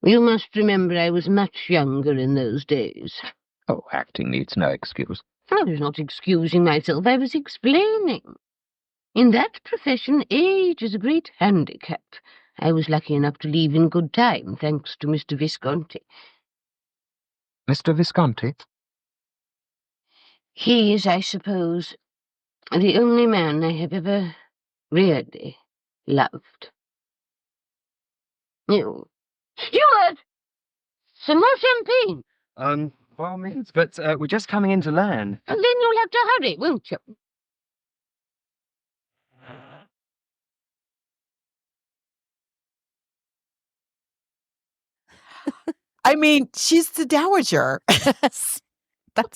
You must remember I was much younger in those days. Oh, acting needs no excuse. I was not excusing myself, I was explaining. In that profession, age is a great handicap. I was lucky enough to leave in good time, thanks to Mr. Visconti. Mr. Visconti? He is, I suppose, the only man I have ever really loved. You. Stuart! Some more champagne. By all means, but we're just coming in to learn. And then you'll have to hurry, won't you? I mean, she's the dowager. That's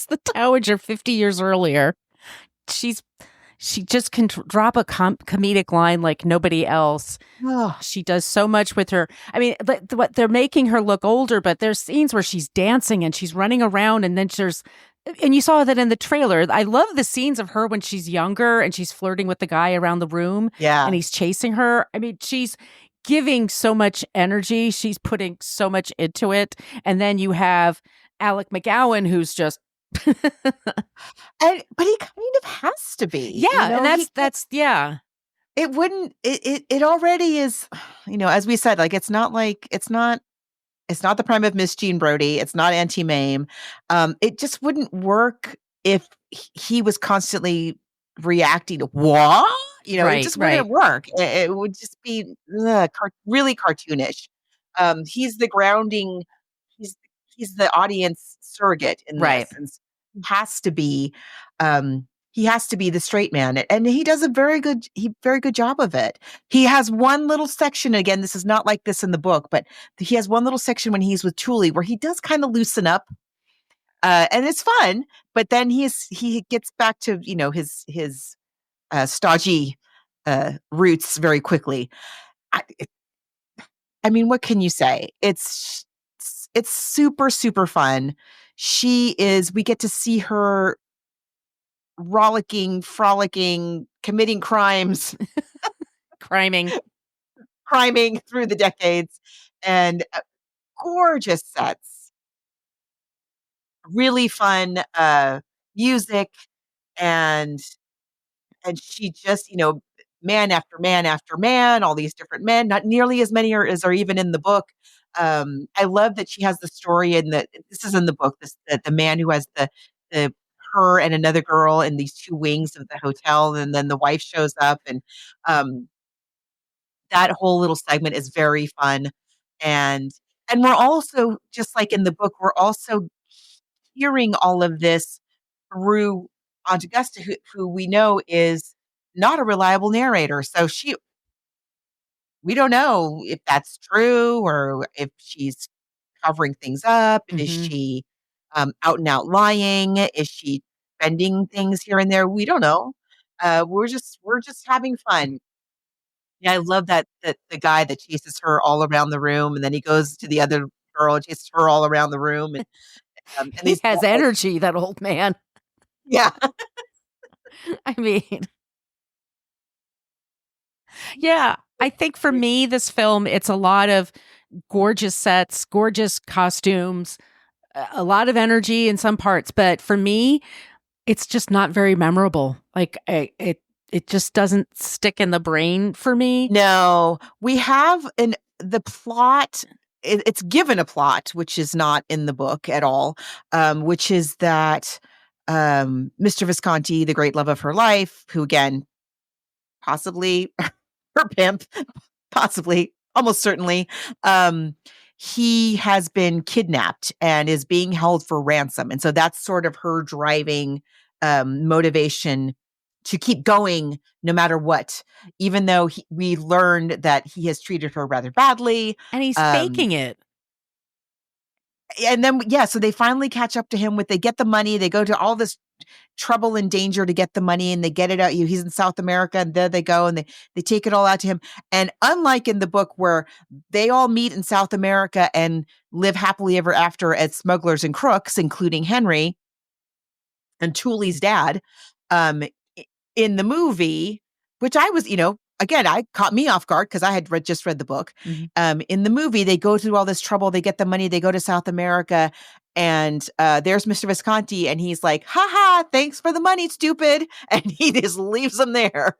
the dowager 50 years earlier. She just can drop a comedic line like nobody else. Oh. She does so much with her. I mean, they're making her look older, but there's scenes where she's dancing and she's running around, and then and you saw that in the trailer. I love the scenes of her when she's younger and she's flirting with the guy around the room. Yeah. And he's chasing her. I mean, she's giving so much energy. She's putting so much into it. And then you have Alec McGowan, who's just but he kind of has to be. Yeah, and that's yeah. It wouldn't it already is, as we said, like it's not the prime of Miss Jean Brodie, it's not Auntie Mame. It just wouldn't work if he was constantly reacting to what? It just wouldn't work. It would just be really cartoonish. He's the grounding, he's the audience surrogate in this. And he has to be the straight man, and he does a very good job of it. He has one little section, again, this is not like this in the book, but he has one little section when he's with Thule where he does kind of loosen up, and it's fun. But then he gets back to his stodgy roots very quickly. I mean, what can you say? It's super, super fun. We get to see her rollicking, frolicking, committing crimes, criming through the decades, and gorgeous sets, really fun music, and she just, man after man after man, all these different men, not nearly as many as are even in the book. I love that she has the story this is in the book, the man who has the her and another girl in these two wings of the hotel, and then the wife shows up, and that whole little segment is very fun. And we're also, just like in the book, we're also hearing all of this through Aunt Augusta, who we know is not a reliable narrator. So we don't know if that's true or if she's covering things up. Is Mhm. she out and out lying? Is she bending things here and there? We don't know. We're just having fun. Yeah, I love that the guy that chases her all around the room, and then he goes to the other girl and chases her all around the room, and He these has energy, that old man. yeah. I mean, yeah, I think for me, this film, it's a lot of gorgeous sets, gorgeous costumes, a lot of energy in some parts. But for me, it's just not very memorable. Like it just doesn't stick in the brain for me. No, we have the plot. It's given a plot, which is not in the book at all, which is that Mr. Visconti, the great love of her life, who again, possibly her pimp, possibly, almost certainly, he has been kidnapped and is being held for ransom. And so that's sort of her driving motivation to keep going no matter what, even though we learned that he has treated her rather badly. And he's Um, faking it. and then, yeah, so they finally catch up to him they get the money, they go to all this trouble and danger to get the money, and they get it out. He's in South America, and there they go, and they take it all out to him. And unlike in the book where they all meet in South America and live happily ever after as smugglers and crooks, including Henry and Tooley's dad, um, in the movie, which I was, again, I caught me off guard because I had just read the book. Mhm. In the movie, they go through all this trouble, they get the money, they go to South America, and there's Mr. Visconti, and he's like, "Ha ha! Thanks for the money, stupid!" And he just leaves them there.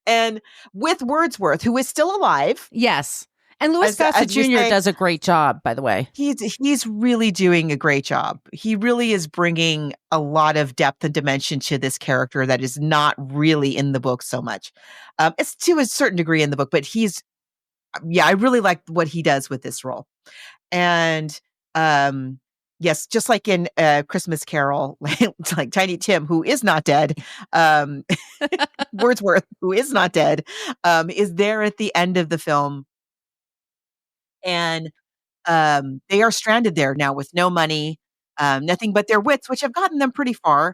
And with Wordsworth, who is still alive, Yes. And Louis as Gossett as we Jr. say, does a great job, by the way. he's really doing a great job. He really is bringing a lot of depth and dimension to this character that is not really in the book so much. It's to a certain degree in the book, but I really like what he does with this role. And yes, just like in Christmas Carol, like Tiny Tim, who is not dead, um, Wordsworth, who is not dead, is there at the end of the film. And they are stranded there now with no money, nothing but their wits, which have gotten them pretty far.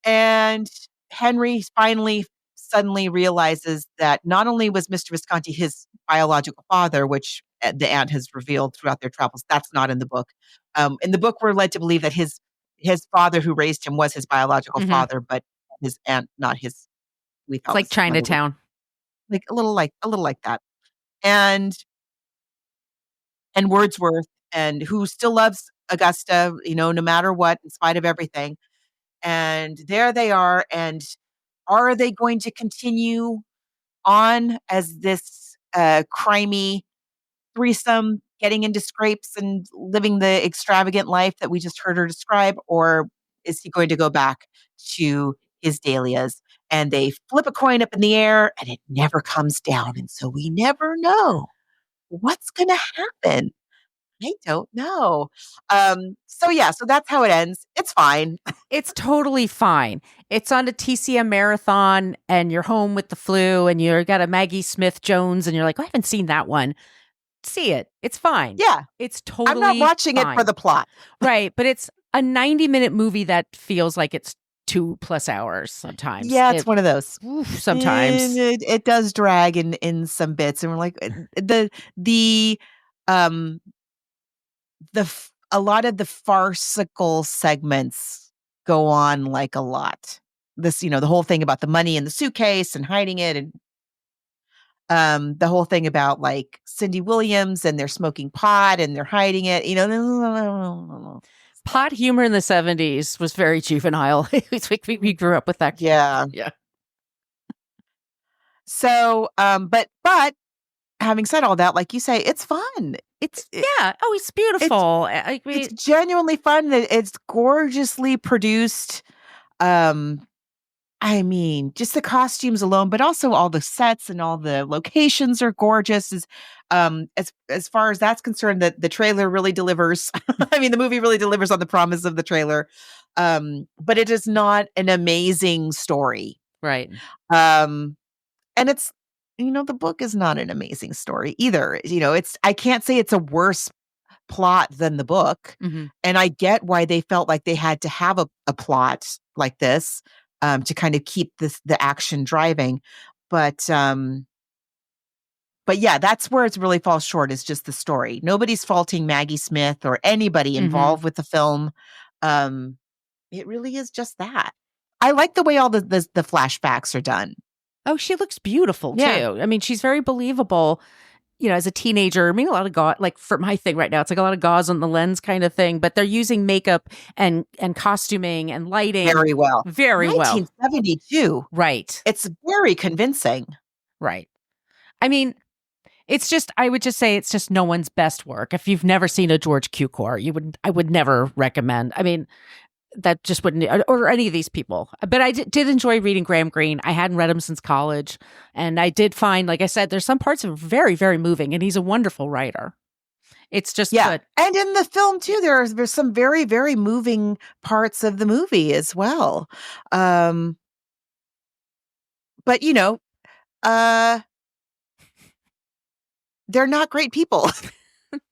And Henry finally suddenly realizes that not only was Mr. Visconti his biological father, which the aunt has revealed throughout their travels, that's not in the book. In the book, we're led to believe that his father who raised him was his biological Mhm. father, but his aunt, not his. We It's thought like was his mother, Chinatown. like a little like that. And Wordsworth, and who still loves Augusta, no matter what, in spite of everything. And there they are. And are they going to continue on as this crimey threesome, getting into scrapes and living the extravagant life that we just heard her describe? Or is he going to go back to his dahlias? And they flip a coin up in the air and it never comes down. And so we never know what's going to happen. I don't know. So that's how it ends. It's fine. It's totally fine. It's on a TCM marathon and you're home with the flu and you're got a Maggie Smith Jones and you're like, I haven't seen that one. See it. It's fine. Yeah. It's totally I'm not watching it for fine. the plot. Right. But it's a 90-minute movie that feels like it's 2+ hours sometimes. Yeah, it's one of those. Sometimes. And it does drag in some bits, and we're like the um a lot of the farcical segments go on like a lot. This, the whole thing about the money in the suitcase and hiding it, and the whole thing about like Cindy Williams and they're smoking pot and they're hiding it, Pot humor in the 70s was very juvenile. We grew up with that. Yeah. Yeah. So, but having said all that, like you say, it's fun. It's beautiful. I mean, It's genuinely fun. It's gorgeously produced. I mean, just the costumes alone, but also all the sets and all the locations are gorgeous. As far as that's concerned, the trailer really delivers. I mean, the movie really delivers on the promise of the trailer. But it is not an amazing story. Right. And it's, the book is not an amazing story either. I can't say it's a worse plot than the book. Mm-hmm. And I get why they felt like they had to have a plot like this to kind of keep the action driving. But yeah, that's where it really falls short, is just the story. Nobody's faulting Maggie Smith or anybody involved with the film. It really is just that. I like the way all the flashbacks are done. Oh, she looks beautiful too. Yeah. I mean, she's very believable. As a teenager, I mean, a lot of like for my thing right now, it's like a lot of gauze on the lens kind of thing, but they're using makeup and costuming and lighting Very well. Very well. 1972. Right. It's very convincing. Right. I mean, I would just say it's just no one's best work. If you've never seen a George Cukor, I would never recommend. I mean, that just wouldn't, or any of these people. But I did enjoy reading Graham Greene. I hadn't read him since college. And I did find, like I said, there's some parts of very, very moving, and he's a wonderful writer. It's just good. And in the film too, there's some very, very moving parts of the movie as well. But they're not great people.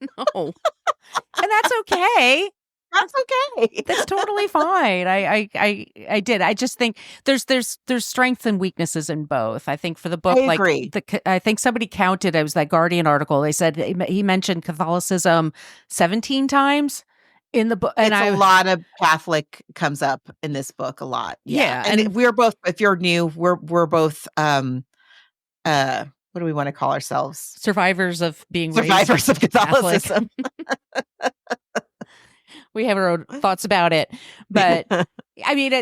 No. And that's okay. That's okay. That's totally fine. I did. I just think there's strengths and weaknesses in both. I think for the book, I agree. I think somebody counted. It was that Guardian article. They said he mentioned Catholicism 17 times in the book, and a lot of Catholic comes up in this book a lot. Yeah, and we're both. If you're new, we're both. What do we want to call ourselves? Survivors of being survivors of Catholicism. We have our own thoughts about it, but I mean,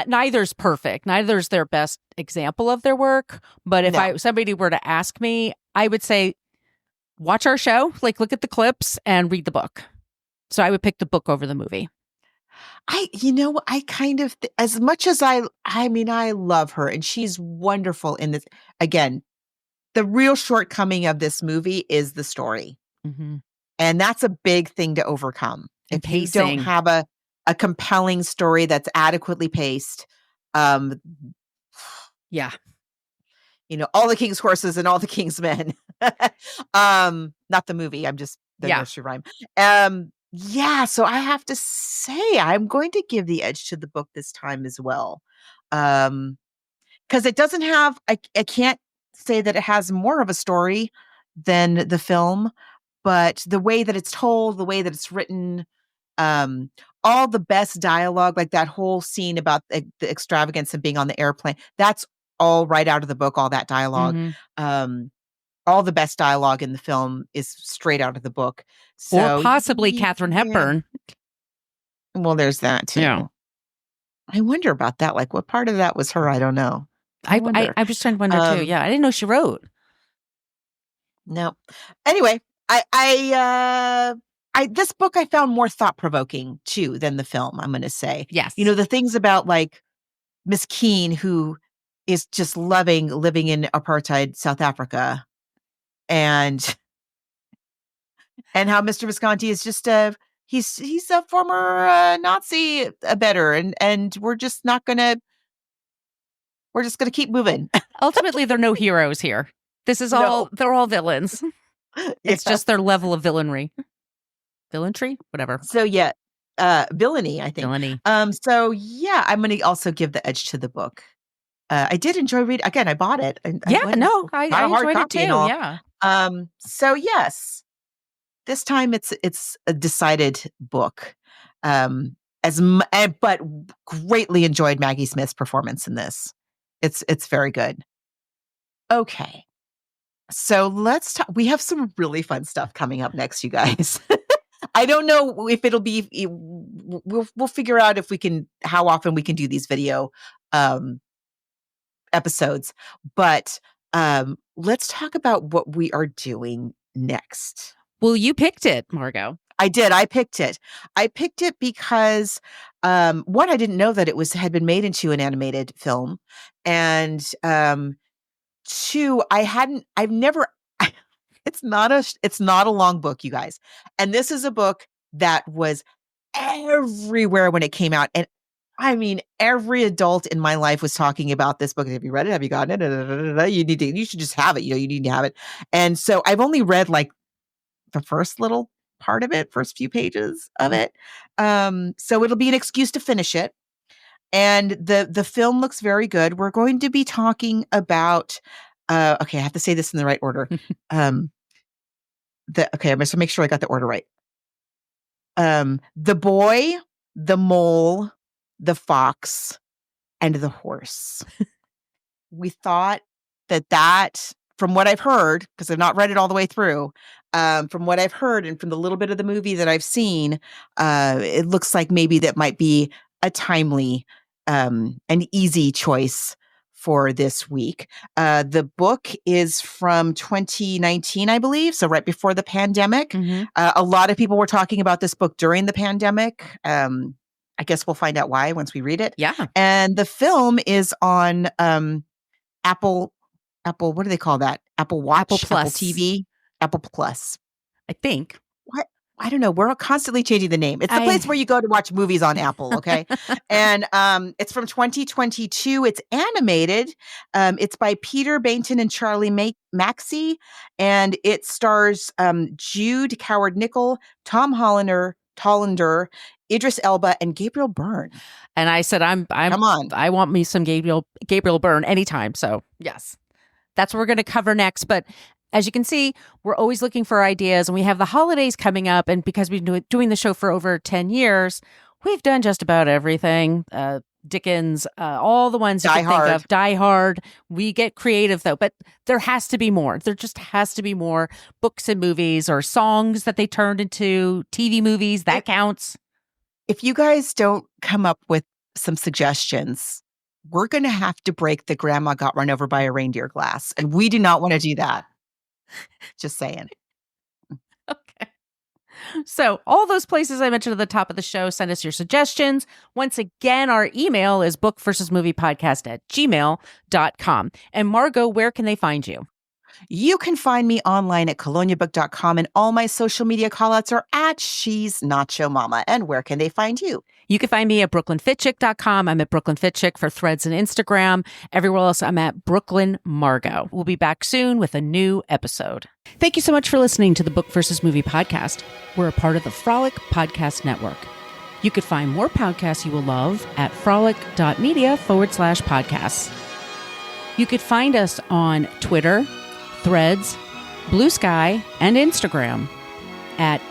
neither's perfect. Neither's their best example of their work. But if somebody were to ask me, I would say, watch our show, look at the clips and read the book. So I would pick the book over the movie. I kind of, as much as I love her and she's wonderful in this. Again, the real shortcoming of this movie is the story. Mm-hmm. And that's a big thing to overcome. And if you don't have a compelling story that's adequately paced, yeah, all the king's horses and all the king's men. Not the movie. I'm just the nursery rhyme. So I have to say I'm going to give the edge to the book this time as well. Because it doesn't have, I can't say that it has more of a story than the film, but the way that it's told, the way that it's written, all the best dialogue, like that whole scene about the extravagance and being on the airplane, that's all right out of the book, all that dialogue. Mm-hmm. All the best dialogue in the film is straight out of the book. So, or possibly Katharine Hepburn. Well, there's that too. Yeah. I wonder about that. Like, what part of that was her? I don't know. I'm just trying to wonder too. Yeah, I didn't know she wrote. No. Anyway, this book I found more thought-provoking too than the film, I'm going to say. Yes. The things about like Miss Keene, who is just loving living in apartheid South Africa, and how Mr. Visconti is just he's a former Nazi abettor, and we're just gonna keep moving. Ultimately, there are no heroes here. This is they're all villains. It's just their level of villainry. Villainry? Whatever. So villainy, I think. Villainy. So yeah, I'm going to also give the edge to the book. I did enjoy reading. Again, I bought it. I enjoyed it too. Yeah. So yes, this time it's a decided book. But greatly enjoyed Maggie Smith's performance in this. It's very good. Okay. So let's talk. We have some really fun stuff coming up next, you guys. I don't know if it'll be, we'll figure out how often we can do these video episodes, but let's talk about what we are doing next. Well, you picked it, Margot. I did. I picked it. I picked it because one, I didn't know that it had been made into an animated film, and two, I've never. It's not a long book, you guys, and this is a book that was everywhere when it came out, and I mean, every adult in my life was talking about this book. Have you read it? Have you gotten it? You should just have it. You need to have it. And so I've only read like the first little part of it, first few pages of it. So it'll be an excuse to finish it. And the film looks very good. We're going to be talking about, okay, I have to say this in the right order. I'm going to make sure I got the order right. The boy, the mole, the fox, and the horse. We thought that from what I've heard, because I've not read it all the way through, from what I've heard and from the little bit of the movie that I've seen, it looks like maybe that might be a timely and easy choice for this week. The book is from 2019, I believe, so right before the pandemic. Mm-hmm. A lot of people were talking about this book during the pandemic. I guess we'll find out why once we read it. Yeah. And the film is on Apple, what do they call that? Apple Watch, Apple Plus. Apple TV, Apple Plus. I think. What? I don't know. We're constantly changing the name. It's the place where you go to watch movies on Apple, okay? And it's from 2022. It's animated. It's by Peter Bainton and Charlie Maxey, and it stars Jude Coward-Nickel, Tom Hollander, Idris Elba, and Gabriel Byrne. And I said, come on. I want me some Gabriel Byrne anytime. So yes, that's what we're going to cover next. But as you can see, we're always looking for ideas, and we have the holidays coming up. And because we've been doing the show for over 10 years, we've done just about everything. Dickens, all the ones you can think of. Die Hard. We get creative though, but there has to be more. There just has to be more books and movies or songs that they turned into TV movies. That counts. If you guys don't come up with some suggestions, we're going to have to break the grandma got run over by a reindeer glass. And we do not want to do that. Just saying. Okay. So all those places I mentioned at the top of the show, send us your suggestions. Once again, our email is bookversusmoviepodcast@gmail.com. And Margot, where can they find you? You can find me online at coloniabook.com, and all my social media callouts are at She's Nacho Mama. And where can they find you? You can find me at brooklynfitchick.com. I'm at brooklynfitchick for Threads and Instagram. Everywhere else, I'm at Brooklyn Margot. We'll be back soon with a new episode. Thank you so much for listening to the Book versus Movie podcast. We're a part of the Frolic Podcast Network. You could find more podcasts you will love at frolic.media/podcasts. You could find us on Twitter, Threads, Blue Sky, and Instagram at